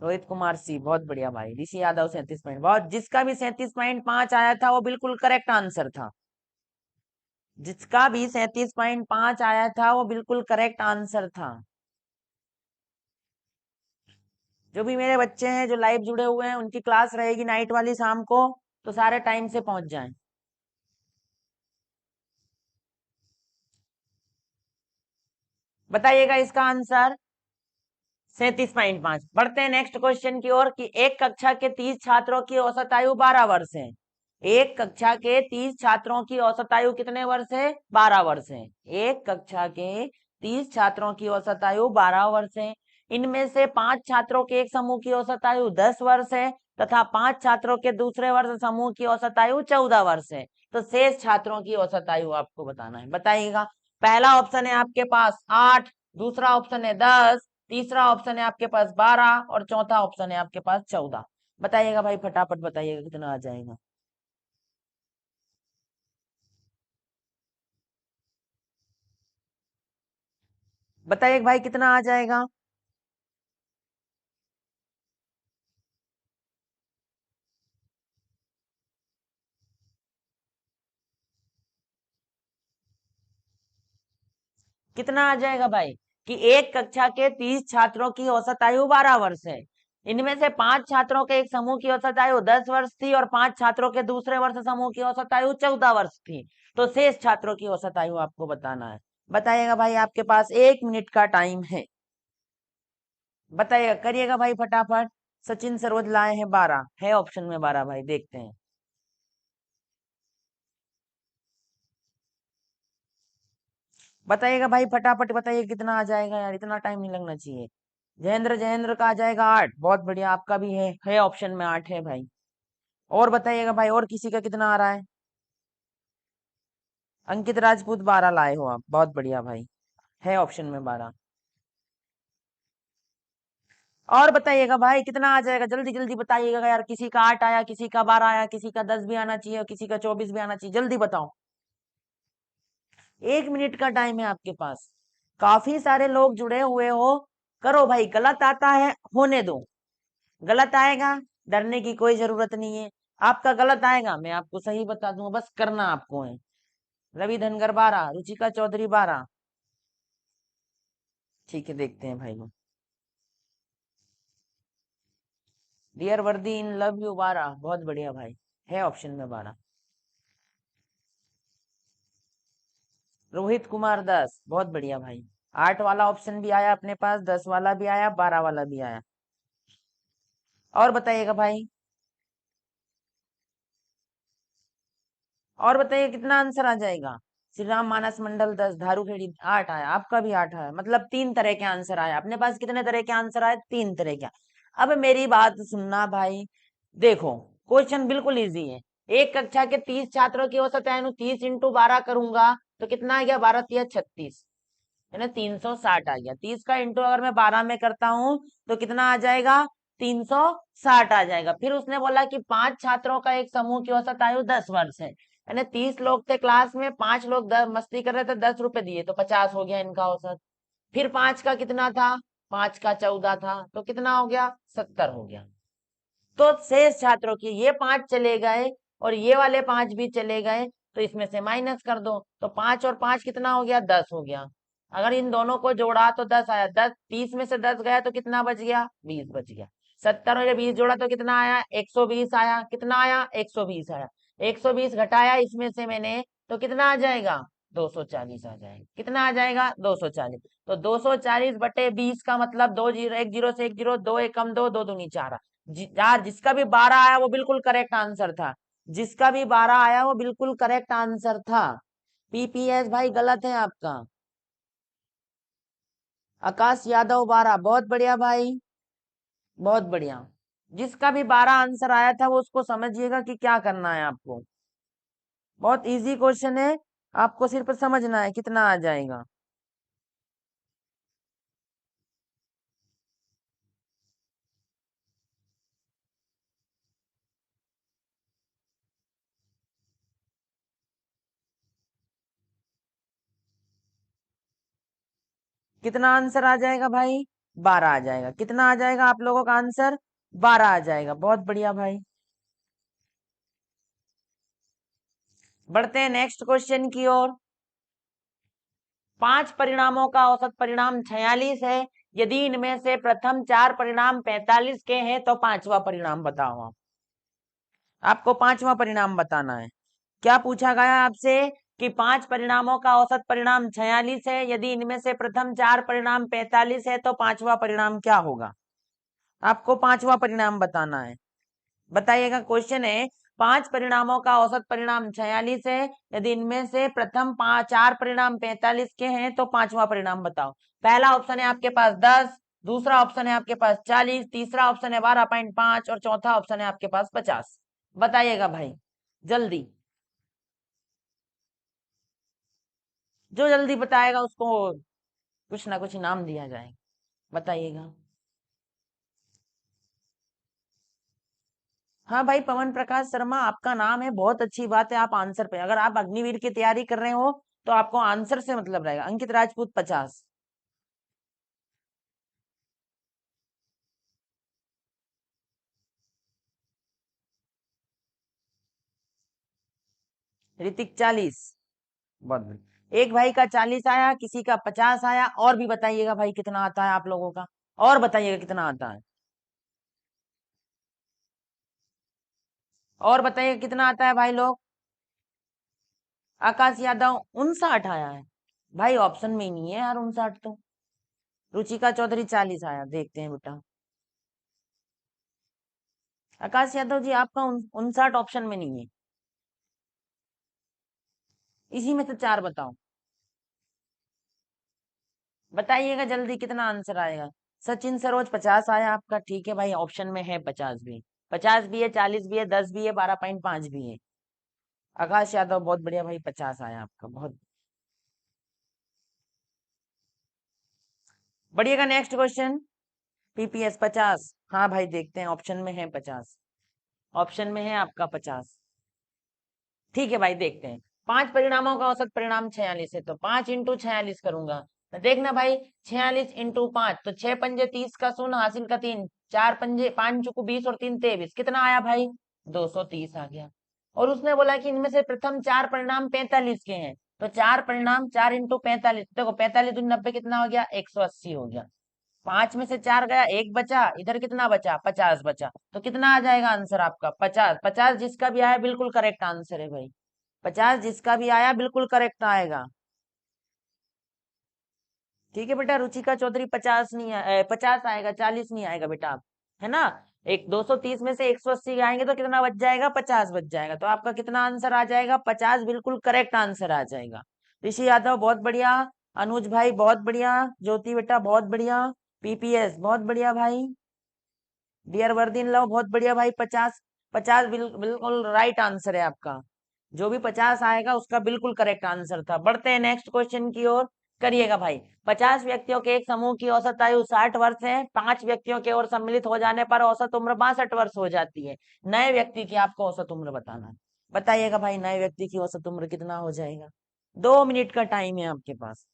Speaker 1: रोहित कुमार सी, बहुत बढ़िया भाई। ऋषि यादव 37 पॉइंट, बहुत। जिसका भी 37.5 आया था वो बिल्कुल करेक्ट आंसर था। जिसका भी 37.5 आया था वो बिल्कुल करेक्ट आंसर था। जो भी मेरे बच्चे हैं जो लाइव जुड़े हुए हैं, उनकी क्लास रहेगी नाइट वाली शाम को, तो सारे टाइम से पहुंच जाएं। बताइएगा इसका आंसर। 37.5। बढ़ते हैं नेक्स्ट क्वेश्चन की ओर कि एक कक्षा के 30 छात्रों की औसत आयु 12 वर्ष है। एक कक्षा के 30 छात्रों की औसत आयु कितने वर्ष है? 12 वर्ष है। एक कक्षा के 30 छात्रों की औसत आयु 12 वर्ष है। इनमें से 5 छात्रों के एक समूह की औसत आयु 10 वर्ष है तथा 5 छात्रों के दूसरे वर्ष समूह की औसत आयु 14 वर्ष है। तो शेष छात्रों की औसत आयु आपको बताना है। बताइएगा। पहला ऑप्शन है आपके पास 8, दूसरा ऑप्शन है 10, तीसरा ऑप्शन है आपके पास 12 और चौथा ऑप्शन है आपके पास 14। बताइएगा भाई, फटाफट बताइएगा कितना आ जाएगा। बताइए भाई कितना आ जाएगा। कितना आ जाएगा भाई? कि एक कक्षा के 30 छात्रों की औसत आयु 12 वर्ष है। इनमें से 5 छात्रों के एक समूह की औसत आयु 10 वर्ष थी और 5 छात्रों के दूसरे वर्ष समूह की औसत आयु 14 वर्ष थी। तो शेष छात्रों की औसत आयु आपको बताना है। बताइएगा भाई, आपके पास 1 मिनट का टाइम है। बताइएगा, करिएगा भाई फटाफट। सचिन सरोज लाए हैं 12, है ऑप्शन में 12 भाई, देखते हैं। बताइएगा भाई फटाफट, बताइए कितना आ जाएगा यार, इतना टाइम नहीं लगना चाहिए। जयेंद्र, जयेंद्र का आ जाएगा 8, बहुत बढ़िया। आपका भी है ऑप्शन में 8 है भाई। और बताइएगा भाई, और किसी का कितना आ रहा है? अंकित राजपूत 12 लाए हो आप, बहुत बढ़िया भाई। है ऑप्शन में 12। और बताइएगा भाई कितना आ जाएगा, जल्दी जल्दी बताइएगा यार। किसी का 8 आया, किसी का 12 आया, किसी का 10 भी आना चाहिए और किसी का 24 भी आना चाहिए। जल्दी बताओ। 1 मिनट का टाइम है आपके पास। काफी सारे लोग जुड़े हुए हो। करो भाई, गलत आता है होने दो। गलत आएगा, डरने की कोई जरूरत नहीं है। आपका गलत आएगा, मैं आपको सही बता दूंगा, बस करना आपको है। रवि धनगर 12, रुचिका चौधरी 12। ठीक है, देखते हैं भाई लोग। डियर वर्दी इन लव यू 12, बहुत बढ़िया भाई। है ऑप्शन में 12। रोहित कुमार 10, बहुत बढ़िया भाई। 8 वाला ऑप्शन भी आया अपने पास, 10 वाला भी आया, 12 वाला भी आया। और बताइएगा भाई। और बताइए कितना आंसर आ जाएगा। श्री राम मानस मंडल 10, धारूखेड़ी 8 आया, आपका भी 8 आया, मतलब 3 तरह के आंसर आए अपने पास। कितने तरह के आंसर आए? 3 तरह के। अब मेरी बात सुनना भाई। देखो, क्वेश्चन बिल्कुल इजी है। एक कक्षा के 30 छात्रों की औसत आयु 30 इंटू 12 करूंगा तो कितना आ गया? 12 तिया 36, है ना, 360 आ गया। 30 का इंटू अगर मैं 12 में करता हूँ तो कितना आ जाएगा? 360 आ जाएगा। फिर उसने बोला कि 5 छात्रों का एक समूह की औसत आयु 10 वर्ष है। यानी 30 लोग थे क्लास में, 5 लोग मस्ती कर रहे थे, 10 रुपए दिए तो 50 हो गया इनका औसत। फिर 5 का कितना था? 5 का 14 था, तो कितना हो गया? 70 हो गया। तो शेष छात्रों की ये 5 चले गए और ये वाले 5 भी चले गए, तो इसमें से माइनस कर दो। तो 5 और 5 कितना हो गया? 10 हो गया। अगर इन दोनों को जोड़ा तो 10 आया। 10, 30 में से 10 गया तो कितना बच गया? 20 बच गया। 70 और 20 जोड़ा तो कितना आया? 120 आया। कितना आया? 120 आया। 120 घटाया इसमें से मैंने, तो कितना आ जाएगा? 240 आ जाएगा। कितना आ जाएगा? 240। तो 240 बटे 20 का मतलब 2 जीरो, 1 जीरो से 1 जीरो, 2 एकम 2, 2 दूनी 4। यार जिसका भी 12 आया वो बिल्कुल करेक्ट आंसर था। जिसका भी 12 आया वो बिल्कुल करेक्ट आंसर था। पीपीएस भाई गलत है आपका। आकाश यादव 12, बहुत बढ़िया भाई, बहुत बढ़िया। जिसका भी 12 आंसर आया था वो उसको समझिएगा कि क्या करना है आपको। बहुत इजी क्वेश्चन है, आपको सिर्फ समझना है कितना आ जाएगा। कितना आंसर आ जाएगा भाई? 12 आ जाएगा। कितना आ जाएगा आप लोगों का आंसर? 12 आ जाएगा। बहुत बढ़िया भाई। बढ़ते हैं नेक्स्ट क्वेश्चन की ओर। 5 परिणामों का औसत परिणाम 46 है। यदि इनमें से प्रथम 4 परिणाम 45 के हैं तो पांचवा परिणाम बताओ आप। आपको पांचवा परिणाम बताना है। क्या पूछा गया आपसे कि 5 परिणामों का औसत परिणाम 46 है, यदि इनमें से प्रथम 4 परिणाम 45 है तो पांचवा परिणाम क्या होगा? आपको पांचवा परिणाम बताना है। बताइएगा। क्वेश्चन है 5 परिणामों का औसत परिणाम 46 है, यदि इनमें से प्रथम 4 परिणाम 45 के हैं तो पांचवा परिणाम बताओ। पहला ऑप्शन है आपके पास 10, दूसरा ऑप्शन है आपके पास 40, तीसरा ऑप्शन है 12.5 और चौथा ऑप्शन है आपके पास 50। बताइएगा भाई जल्दी। जो जल्दी बताएगा उसको कुछ ना कुछ इनाम दिया जाएगा। बताइएगा। हाँ भाई, पवन प्रकाश शर्मा आपका नाम है, बहुत अच्छी बात है। आप आंसर पे, अगर आप अग्निवीर की तैयारी कर रहे हो तो आपको आंसर से मतलब रहेगा। अंकित राजपूत 50। ऋतिक 40। बहुत बढ़िया। एक भाई का 40 आया, किसी का 50 आया। और भी बताइएगा भाई कितना आता है आप लोगों का। और बताइएगा कितना आता है। और बताइएगा कितना आता है भाई लोग। आकाश यादव 59 आया है। भाई ऑप्शन में ही नहीं है यार 59 तो। रुचिका चौधरी 40 आया। देखते हैं बेटा। आकाश यादव जी आपका 59 ऑप्शन में नहीं है। इसी में से 4 बताओ। बताइएगा जल्दी कितना आंसर आएगा। सचिन सरोज 50 आया आपका। ठीक है भाई, ऑप्शन में है 50 भी। 50 भी है, 40 भी है, 10 भी है, 12.5 भी है। आकाश यादव बहुत बढ़िया भाई, 50 आया आपका। बहुत बढ़िया। का नेक्स्ट क्वेश्चन। पीपीएस 50। हाँ भाई देखते हैं, ऑप्शन में है 50। ऑप्शन में है आपका 50। ठीक है भाई देखते हैं। 5 परिणामों का औसत परिणाम 46 है, तो 5 इंटू 46 करूंगा। तो देखना भाई, 46 इंटू 5, तो 6 पंजे 30 का शून्य, हासिल का 3, 4 पंजे 5 चुकू 20 और 3 23। कितना आया भाई? 230 आ गया। और उसने बोला कि इनमें से प्रथम 4 परिणाम 45 के हैं, तो 4 परिणाम 4 इंटू 45, देखो 45 दूनी 90 कितना हो गया? 180 हो गया। 5 में से 4 गया, 1 बचा। इधर कितना बचा? 50 बचा। तो कितना आ जाएगा आंसर आपका? 50। 50 जिसका भी आया बिल्कुल करेक्ट आंसर है भाई। 50 जिसका भी आया बिल्कुल करेक्ट आएगा। ठीक है बेटा। रुचिका चौधरी 50 नहीं 50 आएगा, 40 नहीं आएगा बेटा आप। है ना? एक 230 में से 180 आएंगे तो कितना बच जाएगा? 50 बच जाएगा। तो आपका कितना आंसर आ जाएगा? 50 बिल्कुल करेक्ट आंसर आ जाएगा। ऋषि यादव बहुत बढ़िया। अनुज भाई बहुत बढ़िया। ज्योति बेटा बहुत बढ़िया। पीपीएस बहुत बढ़िया भाई। डियर वर्दीन लव बहुत बढ़िया भाई। 50। 50 बिल्कुल राइट आंसर है आपका। जो भी 50 आएगा उसका बिल्कुल करेक्ट आंसर था। बढ़ते हैं नेक्स्ट क्वेश्चन की ओर। करिएगा भाई। 50 व्यक्तियों के एक समूह की औसत आयु 60 वर्ष है। 5 व्यक्तियों के और सम्मिलित हो जाने पर औसत उम्र 62 वर्ष हो जाती है। नए व्यक्ति की आपको औसत उम्र बताना है। बताइएगा भाई, नए व्यक्ति की औसत उम्र कितना हो जाएगा? 2 मिनट का टाइम है आपके पास।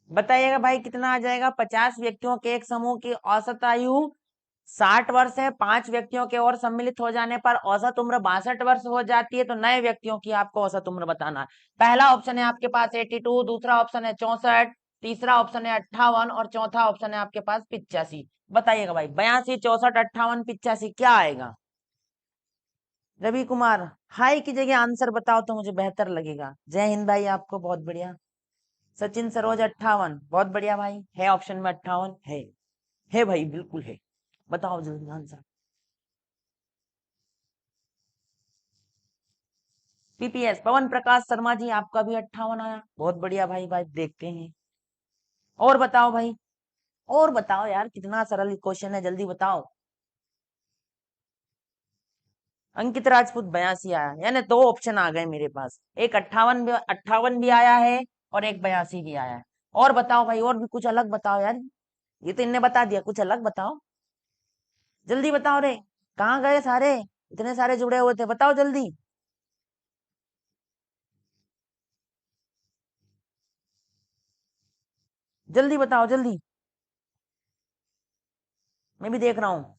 Speaker 1: बताइएगा भाई कितना आ जाएगा। 50 व्यक्तियों के एक समूह की औसत आयु 60 वर्ष है। 5 व्यक्तियों के और सम्मिलित हो जाने पर औसत उम्र 62 वर्ष हो जाती है। तो नए व्यक्तियों की आपको औसत उम्र बताना है। पहला ऑप्शन है आपके पास 82, दूसरा ऑप्शन है 64, तीसरा ऑप्शन है 58 और चौथा ऑप्शन है आपके पास 85। बताइएगा भाई, 82, 64, 58, 85 क्या आएगा? रवि कुमार, हाई की जगह आंसर बताओ तो मुझे बेहतर लगेगा। जय हिंद भाई आपको, बहुत बढ़िया। सचिन सरोज 58। बहुत बढ़िया भाई। है ऑप्शन में 58 है भाई, बिल्कुल है। बताओ जल्दी आंसर। पीपीएस पवन प्रकाश शर्मा जी, आपका भी 58 आया, बहुत बढ़िया भाई। भाई देखते हैं, और बताओ भाई, और बताओ यार, कितना सरल क्वेश्चन है, जल्दी बताओ। अंकित राजपूत 82 आया, यानी दो ऑप्शन आ गए मेरे पास, एक 58 भी आया है और एक 82 भी आया है। और बताओ भाई, और भी कुछ अलग बताओ यार, ये तो इनने बता दिया, कुछ अलग बताओ, जल्दी बताओ रे, कहाँ गए सारे, इतने सारे जुड़े हुए थे, बताओ जल्दी। जल्दी बताओ जल्दी, मैं भी देख रहा हूँ।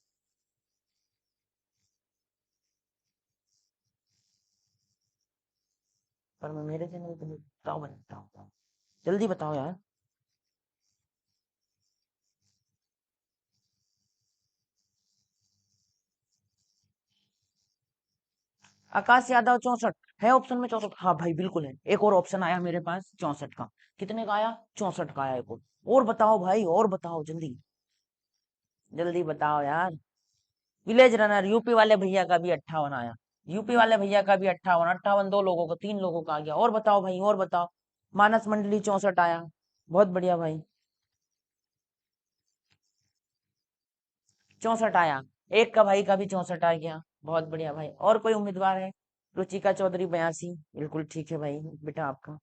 Speaker 1: पर मैं मेरे से नहीं, तो बताओ बताओ बताओ, जल्दी बताओ यार। आकाश यादव 64 है ऑप्शन में, 64, हाँ भाई बिल्कुल है। एक और ऑप्शन आया मेरे पास 64 का, कितने का आया, 64 का आया एक और बताओ भाई, और बताओ जल्दी, जल्दी बताओ यार। विलेज रनर यूपी वाले भैया का भी 58 आया, यूपी वाले भैया का भी 58, 58 दो लोगों को, तीन लोगों का आ गया। और बताओ भाई, और बताओ। मानस मंडली 64 आया, बहुत बढ़िया भाई, 64 आया। एक का भाई का भी 64 आ गया, बहुत बढ़िया भाई। और कोई उम्मीदवार है? रुचिका चौधरी 82, बिल्कुल ठीक है भाई, बेटा आपका।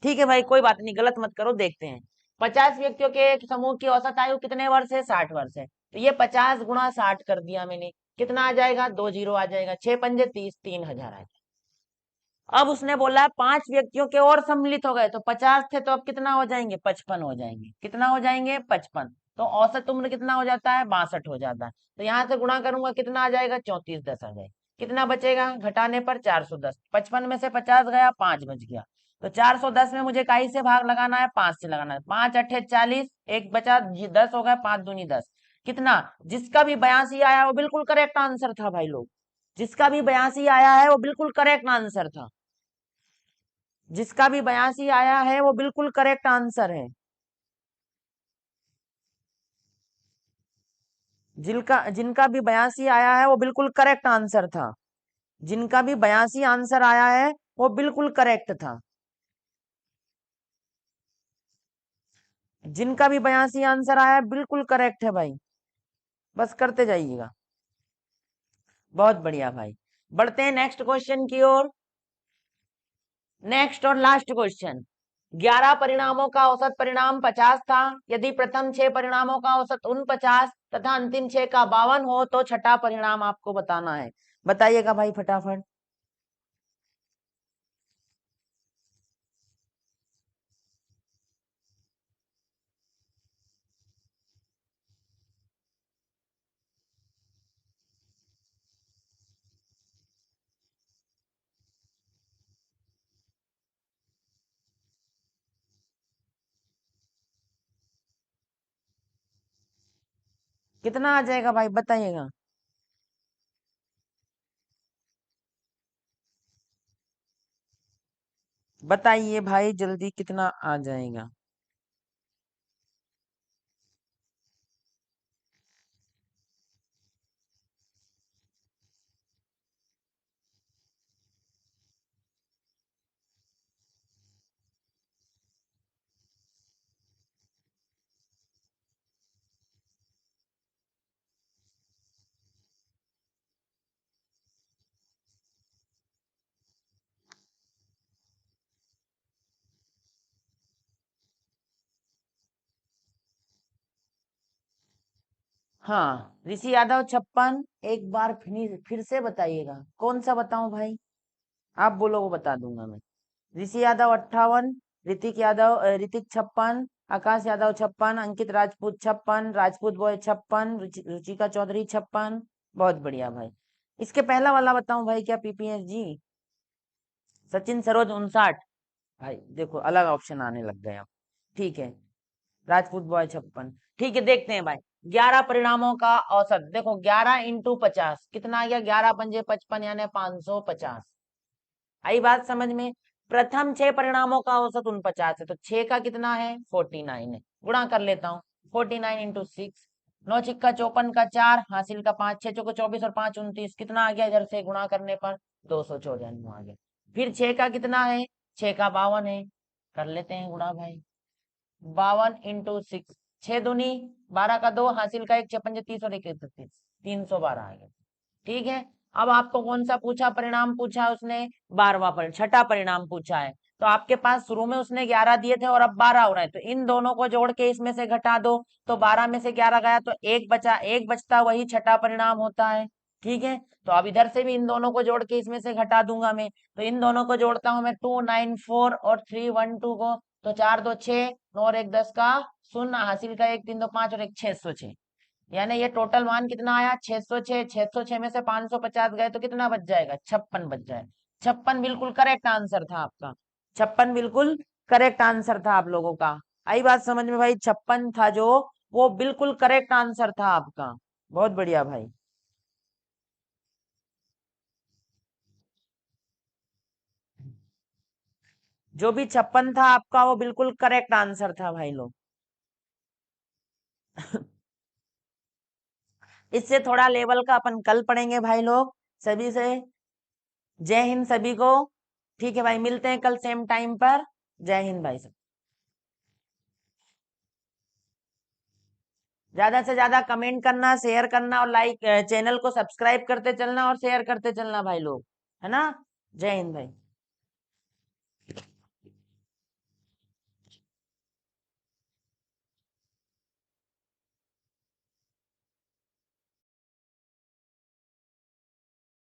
Speaker 1: ठीक है भाई, कोई बात नहीं, गलत मत करो, देखते हैं। 50 व्यक्तियों के एक समूह की औसत आयु कितने वर्ष है, 60 वर्ष है, तो ये 50 गुणा 60 कर दिया मैंने, कितना आ जाएगा, दो जीरो आ जाएगा, 6 पंजे 30, 3,000 आ जाएगा। अब उसने बोला है 5 व्यक्तियों के और सम्मिलित हो गए, तो 50 थे, तो अब कितना हो जाएंगे, 55 हो जाएंगे, कितना हो जाएंगे, 55। तो औसत उम्र कितना हो जाता है, 62 हो जाता है, तो यहां से गुणा करूंगा, कितना आ जाएगा, 3410 आ जाएगा। कितना बचेगा घटाने पर, 410, 55 में से 50 गया, 5 बच गया, तो 410 में मुझे काई से भाग लगाना है, 5 से लगाना है, 5 अठे 40, एक बचा 10 हो गया, 5 दूनी 10, कितना, जिसका भी 82 आया वो बिल्कुल करेक्ट आंसर था भाई लोग, जिसका भी 82 आया है वो बिल्कुल करेक्ट आंसर था, जिसका भी 82 आया है वो बिल्कुल करेक्ट आंसर है, जिनका जिनका भी 82 आया है वो बिल्कुल करेक्ट आंसर था, जिनका भी 82 आंसर आया है वो बिल्कुल करेक्ट था, जिनका भी 82 आंसर आया है बिल्कुल करेक्ट है भाई, बस करते जाइएगा। बहुत बढ़िया भाई, बढ़ते हैं नेक्स्ट क्वेश्चन की ओर। नेक्स्ट और लास्ट क्वेश्चन, 11 परिणामों का औसत परिणाम 50 था, यदि प्रथम 6 परिणामों का औसत 49 तथा अंतिम 6 का 52 हो, तो छठा परिणाम आपको बताना है, बताइएगा भाई फटाफट। कितना आ जाएगा भाई, बताइएगा। बताइए भाई जल्दी, कितना आ जाएगा। हाँ, ऋषि यादव 56, एक बार फिर से बताइएगा, कौन सा बताऊं भाई, आप बोलो वो बता दूंगा मैं। ऋषि यादव 58, ऋतिक 56, आकाश यादव 56, अंकित राजपूत 56, राजपूत बॉय 56, रुचिका चौधरी 56, बहुत बढ़िया भाई। इसके पहला वाला बताऊं भाई, क्या पीपीएस जी, सचिन सरोज 59, भाई देखो अलग ऑप्शन आने लग गए अब, ठीक है, राजपूत बॉय 56, ठीक है, देखते हैं भाई। 11 परिणामों का औसत, देखो 11 × 50 कितना आ गया, 11 पंजे 55, यानी 550, आई बात समझ में। प्रथम 6 परिणामों का औसत 49 है, तो 6 का कितना है, 49 है, गुणा कर लेता हूँ, 49 × 6, 9 × 54 का 4, हासिल का 5, 6 चौको 24 और 5 29, कितना आ गया, इधर से गुणा करने पर 294 आ गया, फिर 6 का कितना है, 6 का 52 है, कर लेते हैं गुणा भाई। 52 × 6, 6 दूनी 12 का 2, हासिल का 1, 56 30 और 1 31, 312 आ गया। ठीक है। अब आपको कौन सा पूछा, परिणाम पूछा है उसने, 12वां परिणाम, छठा परिणाम पूछा है। तो आपके पास शुरू में उसने 11 दिए थे और अब 12 हो रहे हैं, तो इन दोनों को जोड़ के इसमें से घटा दो। तो 12 में से 11 गया तो एक बचा, एक बचता वही छठा परिणाम होता है। ठीक है। तो अब इधर से भी इन दोनों को जोड़ के इसमें से घटा दूंगा मैं। तो इन दोनों को जोड़ता हूं मैं, 294 और 312 को। तो 4 2 6, 9 और 1 10 का 0, हासिल का 1 3 2 5 और 1 606। यानी ये टोटल मान कितना आया, 606। 606 में से 550 गए तो कितना बच जाएगा, 56 बच जाए। 56 बिल्कुल करेक्ट आंसर था आपका। 56 बिल्कुल करेक्ट आंसर था आप लोगों का। आई बात समझ में भाई, 56 था जो, वो बिल्कुल करेक्ट आंसर था आपका। बहुत बढ़िया भाई। जो भी 56 था आपका वो बिल्कुल करेक्ट आंसर था भाई लोग। इससे थोड़ा लेवल का अपन कल पढ़ेंगे भाई लोग सभी से। जय हिंद सभी को। ठीक है भाई, मिलते हैं कल सेम टाइम पर। जय हिंद भाई सब। ज्यादा से ज्यादा कमेंट करना, शेयर करना और लाइक, चैनल को सब्सक्राइब करते चलना और शेयर करते चलना भाई लोग, है ना। जय हिंद भाई।